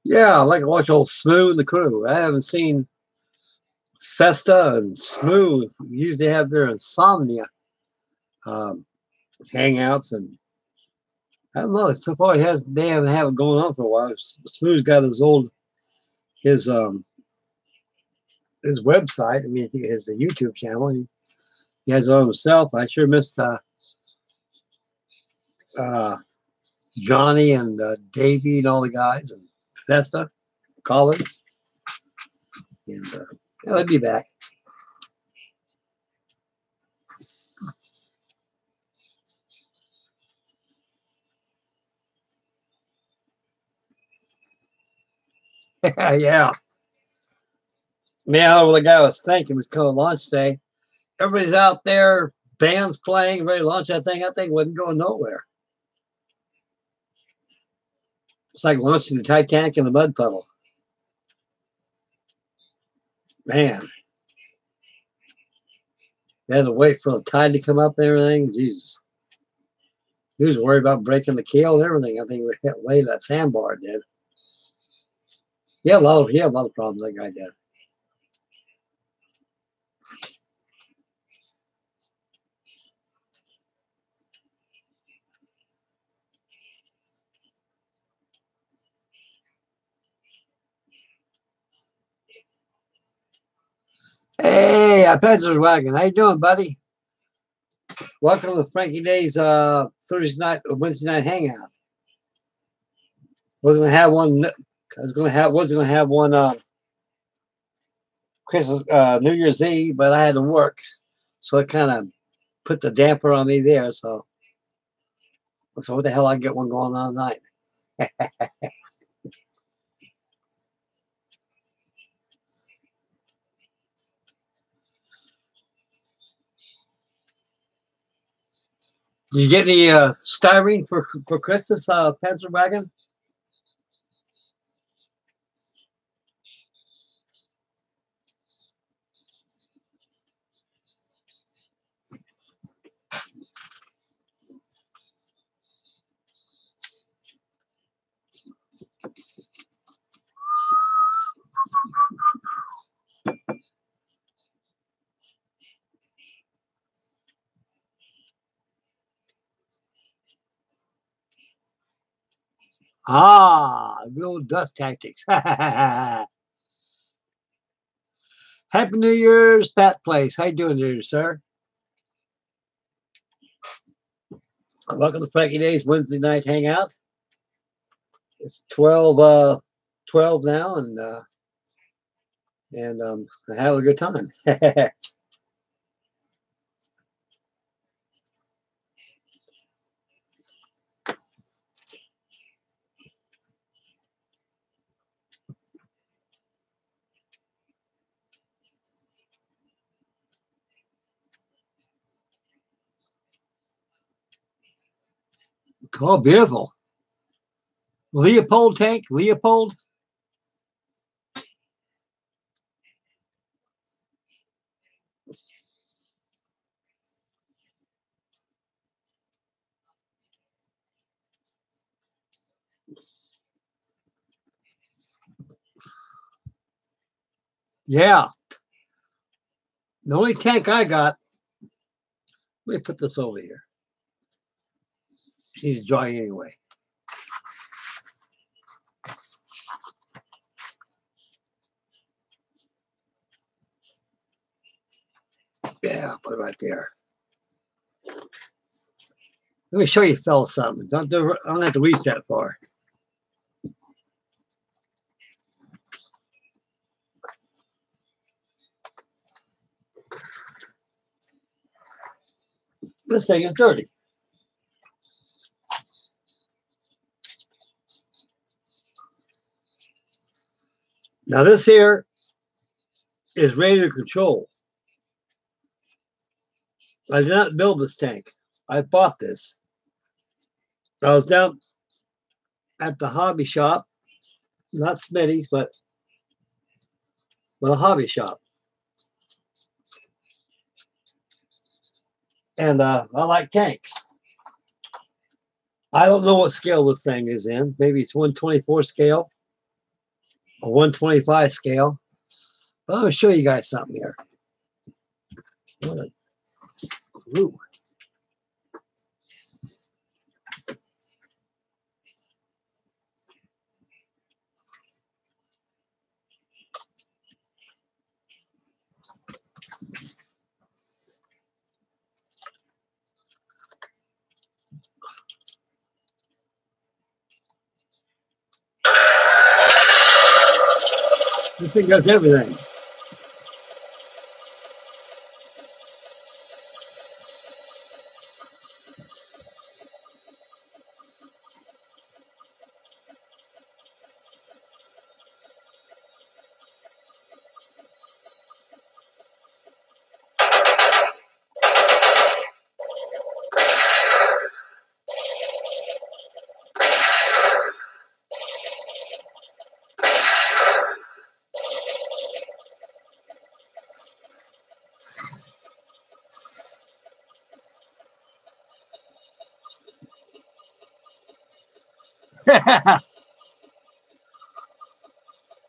Yeah, I like to watch old Smooth and the crew. I haven't seen Festa and Smooth. Usually have their insomnia hangouts, and I don't know. So far, they haven't had it going on for a while. Smooth's got his website. I mean, he has a YouTube channel. He has it on himself. I sure missed Johnny and Davey and all the guys and Festa, Colin, and they'll be back. Yeah. Man, what the guy was thinking was coming launch day. Everybody's out there, bands playing, ready to launch that thing. That thing wasn't going nowhere. It's like launching the Titanic in the mud puddle. Man. They had to wait for the tide to come up and everything. Jesus. He was worried about breaking the keel and everything. I think we laid that sandbar did. He had a lot of problems, that guy did. Hey, Pencil Wagon. How you doing, buddy? Welcome to Frankie Day's Wednesday night hangout. Was gonna have one. Christmas, New Year's Eve, but I had to work, so it kind of put the damper on me there. So what the hell? I get one going on tonight. Did you get any styrene for Christmas, Pencil Wagon? Ah, good old dust tactics. Happy New Year's, Pat Place. How you doing there, sir? Welcome to Frankie Day's Wednesday night hangout. It's 12 now, and I'm having a good time. Oh, beautiful. Leopold tank, Leopold. Yeah. The only tank I got, let me put this over here. She's dry anyway. Yeah, put it right there. Let me show you fellas something. I don't have to reach that far. This thing is dirty. Now this here is radio control. I did not build this tank. I bought this. I was down at the hobby shop, not Smitty's, but a hobby shop. And I like tanks. I don't know what scale this thing is in. Maybe it's 124 scale or 125 scale. But I'm going to show you guys something here. Ooh. This thing does everything.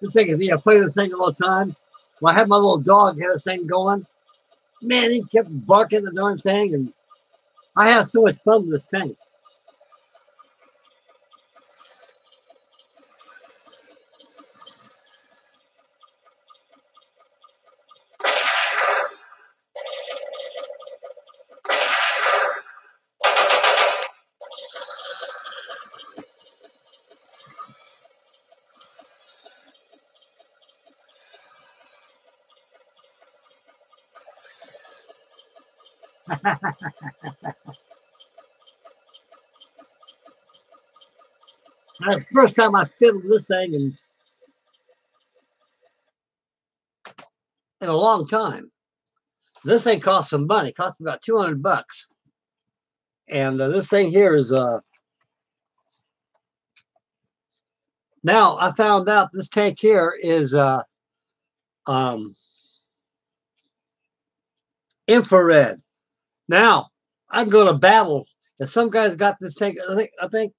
This thing is, I play this thing all the time. When I had my little dog had this thing going, man, he kept barking the darn thing, and I had so much fun with this tank. That's the first time I fiddled this thing in a long time. This thing cost some money. It cost me about $200. And this thing here is now I found out this tank here is infrared. Now I can go to battle. If some guy's got this tank, I think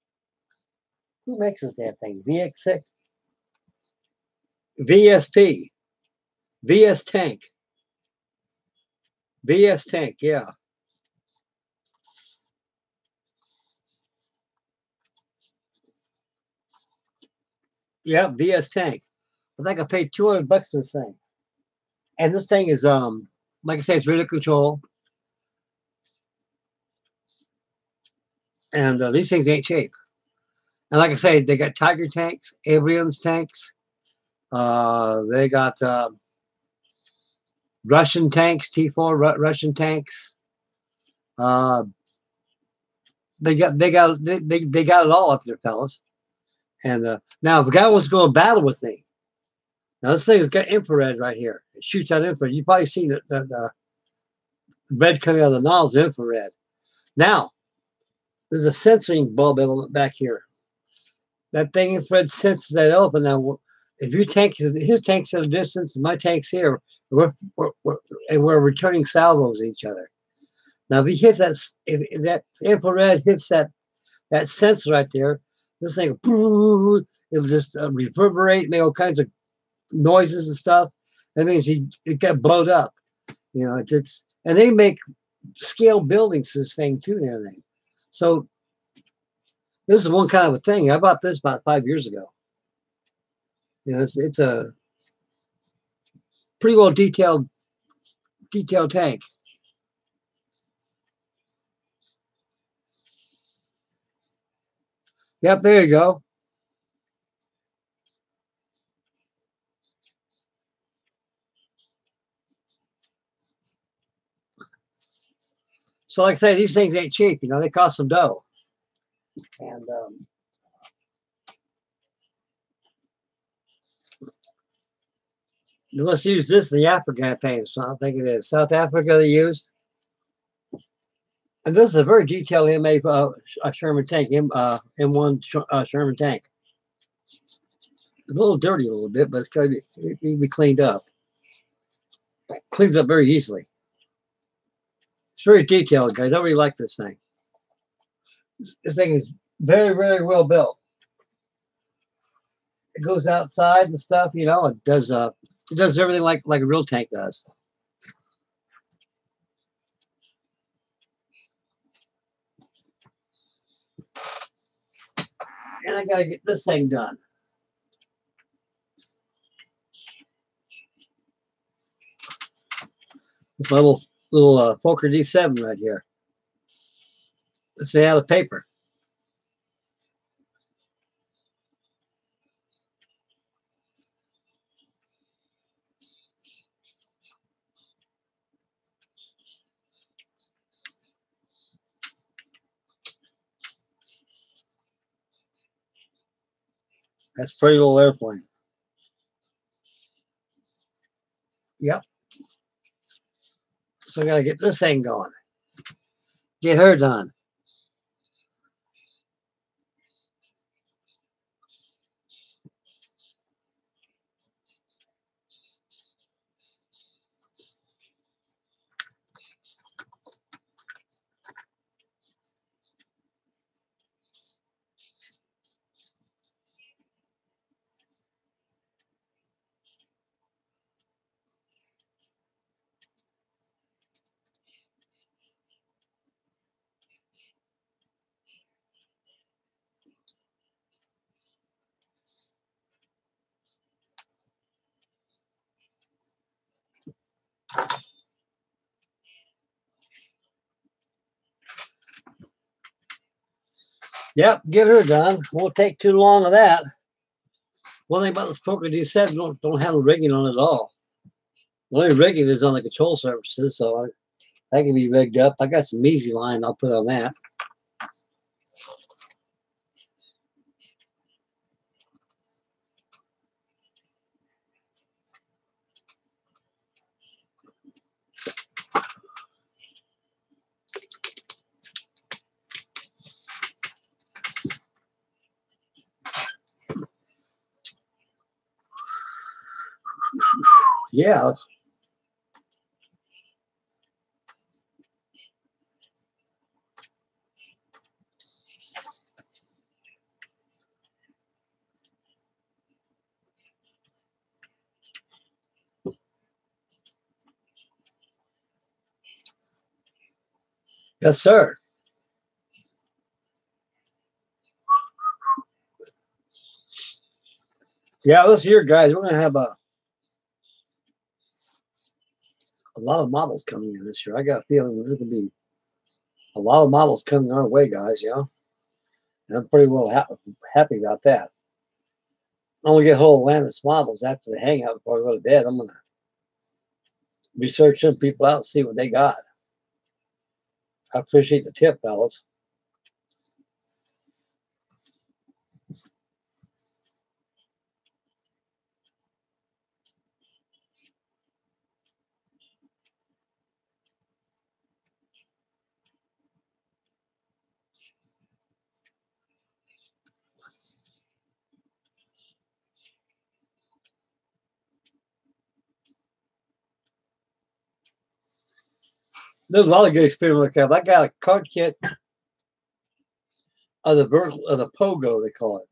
who makes this damn thing? VX6, VSP, VS tank, VS tank. Yeah. Yeah, VS tank. I think I paid $200 for this thing. And this thing is like I say, it's radio control. And these things ain't cheap. And like I say, they got Tiger tanks, Abrams tanks. They got Russian tanks, T4 Russian tanks. Uh, they got it all up there, fellas. And now, if a guy wants to go to battle with me, now this thing has got infrared right here. It shoots out infrared. You've probably seen the red coming out of the nozzle, infrared. Now, there's a sensing bulb element back here. That thing infrared senses that element. Now, if your tank, his tank's at a distance, and my tank's here, we're returning salvos at each other. Now, if he hits that, if that infrared hits that sensor right there, this thing, it'll just reverberate, make all kinds of noises and stuff. That means it got blowed up. You know, and they make scale buildings for this thing too and everything. So this is one kind of a thing. I bought this about 5 years ago. You know, it's a pretty well detailed tank. Yep, there you go. So like I say, these things ain't cheap. You know, they cost some dough. And let's use this in the Africa campaign. So I don't think it is. South Africa they used. And this is a very detailed MA Sherman tank, M1 Sherman tank. It's a little dirty a little bit, but it's got to be cleaned up. It cleans up very easily. It's very detailed, guys. I really like this thing. This thing is very, very well built. It goes outside and stuff, you know. It does everything like a real tank does. And I gotta get this thing done. It's my little Fokker D7 right here. It's made out of paper. That's a pretty little airplane. Yep. So I gotta get this thing going. Get her done. Yep, get her done. Won't take too long of that. One thing about this Fokker D7, don't have a rigging on it at all. The only rigging is on the control surfaces, so that can be rigged up. I got some easy line I'll put on that. Yeah. Yes, sir. Yeah, this year, guys, we're gonna have a lot of models coming in this year. I got a feeling there's gonna be a lot of models coming our way, guys. You know, and I'm pretty well happy about that. I'm gonna get hold of Atlantis models after the hangout before I go to bed. I'm gonna research some people out and see what they got. I appreciate the tip, fellas. There's a lot of good experimental craft. I got a card kit of the pogo, they call it.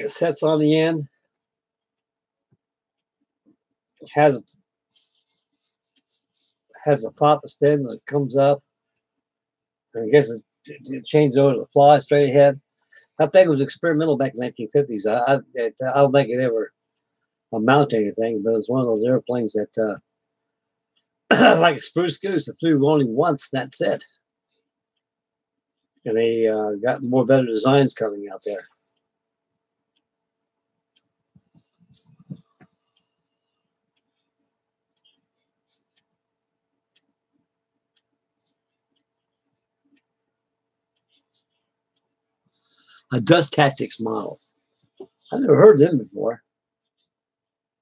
It sets on the end, has a pop to spin, and it comes up. And I guess it changed over to fly straight ahead. That thing was experimental back in the 1950s. I don't think it ever amount to anything, but it's one of those airplanes that, like a spruce goose, that flew only once. That's it. And they got more better designs coming out there. A Dust Tactics model. I never heard of them before.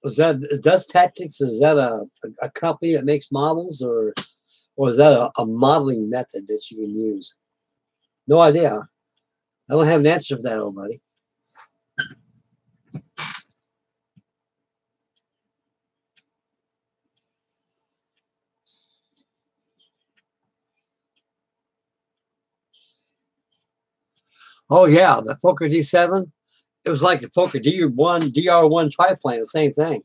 Was that Dust Tactics? Is that a company that makes models, or is that a modeling method that you can use? No idea. I don't have an answer for that, old buddy. Oh yeah, the Fokker D7. It was like the Fokker DR1 triplane, the same thing.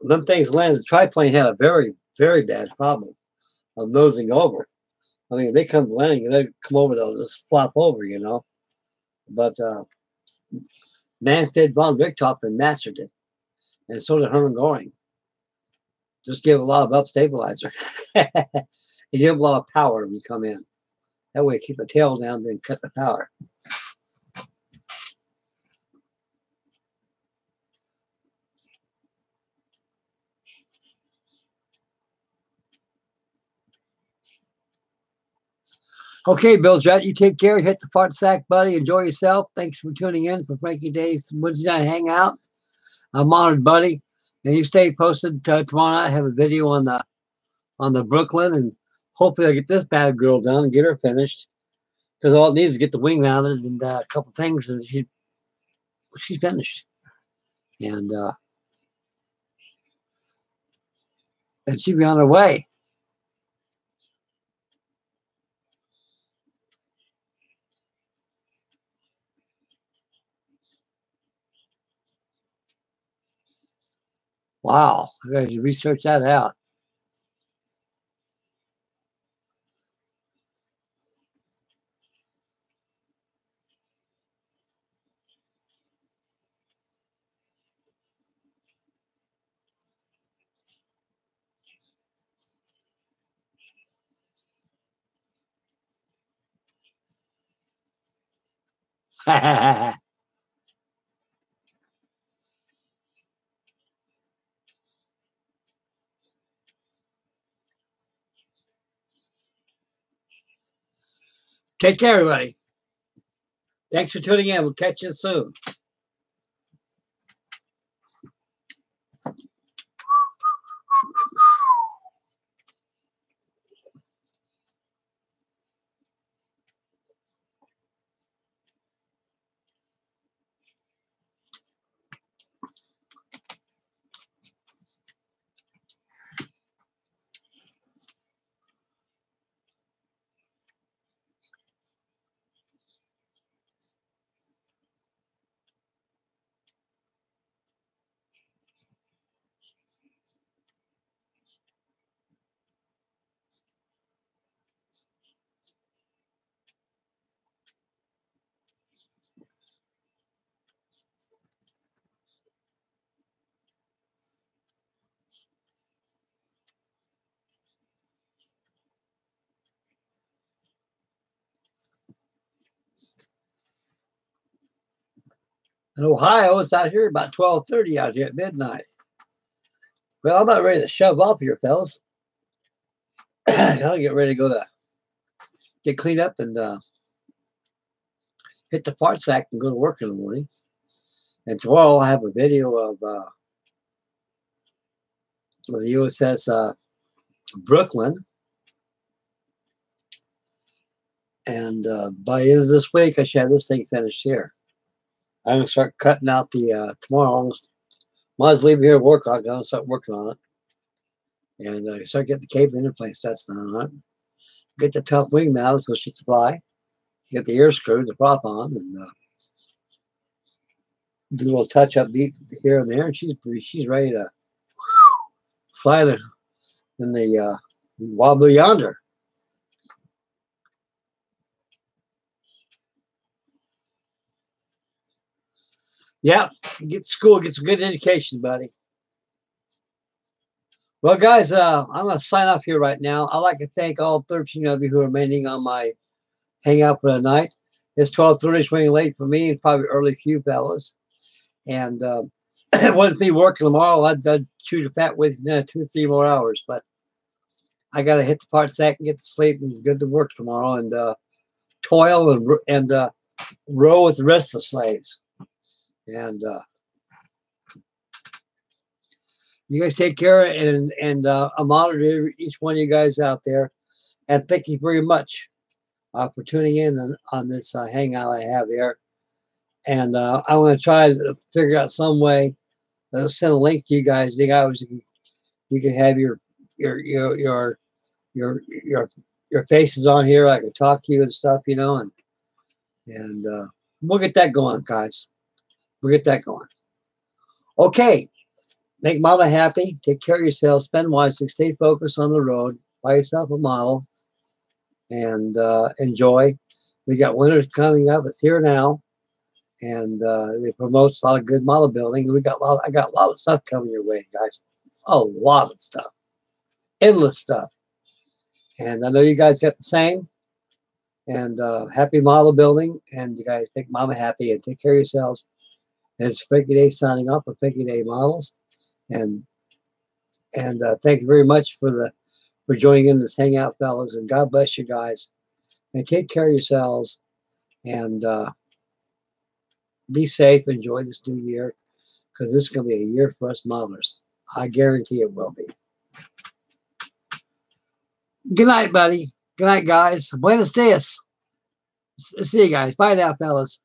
Them things landed. The triplane had a very, very bad problem of nosing over. I mean, they come landing and they come over, they'll just flop over, you know. But Manfred von Richthofen mastered it, and so did Hermann Goring. Just give a lot of up stabilizer. You give a lot of power when you come in. That way, keep the tail down, then cut the power. Okay, Bill Jett, you take care. Hit the fart sack, buddy. Enjoy yourself. Thanks for tuning in for Frankie Day's Wednesday Night Hangout. I'm honored, buddy. And you stay posted tomorrow night. I have a video on the Brooklyn, and hopefully I get this bad girl done and get her finished. Because all it needs is to get the wing mounted and a couple things, and she's finished. And she'll be on her way. Wow, I got to research that out. Take care, everybody. Thanks for tuning in. We'll catch you soon. In Ohio, it's out here about 12:30 out here at midnight. Well, I'm not ready to shove off here, fellas. I'll get ready to go to get cleaned up and hit the part sack and go to work in the morning. And tomorrow I'll have a video of the USS Brooklyn. And by the end of this week, I should have this thing finished here. I'm going to start cutting out the tomorrow. Might as well leave here at work. I'm going to start working on it. And start getting the cable interplane sets done on it. Get the top wing mounted so she can fly. Get the air screw, the prop on, and do a little touch up here and there. And she's ready to fly in the wobbly yonder. Yeah, get to school, get some good education, buddy. Well, guys, I'm going to sign off here right now. I'd like to thank all 13 of you who are remaining on my hangout for the night. It's 12:30, it's running late for me and probably early for you fellas. And it wouldn't be working tomorrow. I'd chew the fat with 2 or 3 more hours. But I got to hit the part sack and get to sleep and good to work tomorrow and toil and row with the rest of the slaves. And you guys take care and I'll monitor each one of you guys out there. And thank you very much for tuning in on this hangout I have here. And I'm going to try to figure out some way to send a link to you guys. You can have your faces on here. I can talk to you and stuff, you know, and we'll get that going, guys. We'll get that going. Okay. Make mama happy. Take care of yourself. Spend wisely. Stay focused on the road. Buy yourself a model and enjoy. We got winter coming up. It's here now, and it promotes a lot of good model building. I got a lot of stuff coming your way, guys. A lot of stuff, endless stuff. And I know you guys got the same. And happy model building. And you guys make mama happy and take care of yourselves. And it's Frankie Day signing off for Frankie Day Models. And thank you very much for joining in this hangout, fellas. And God bless you guys. And take care of yourselves. And be safe. Enjoy this new year, because this is going to be a year for us modelers. I guarantee it will be. Good night, buddy. Good night, guys. Buenos dias. See you guys. Bye now, fellas.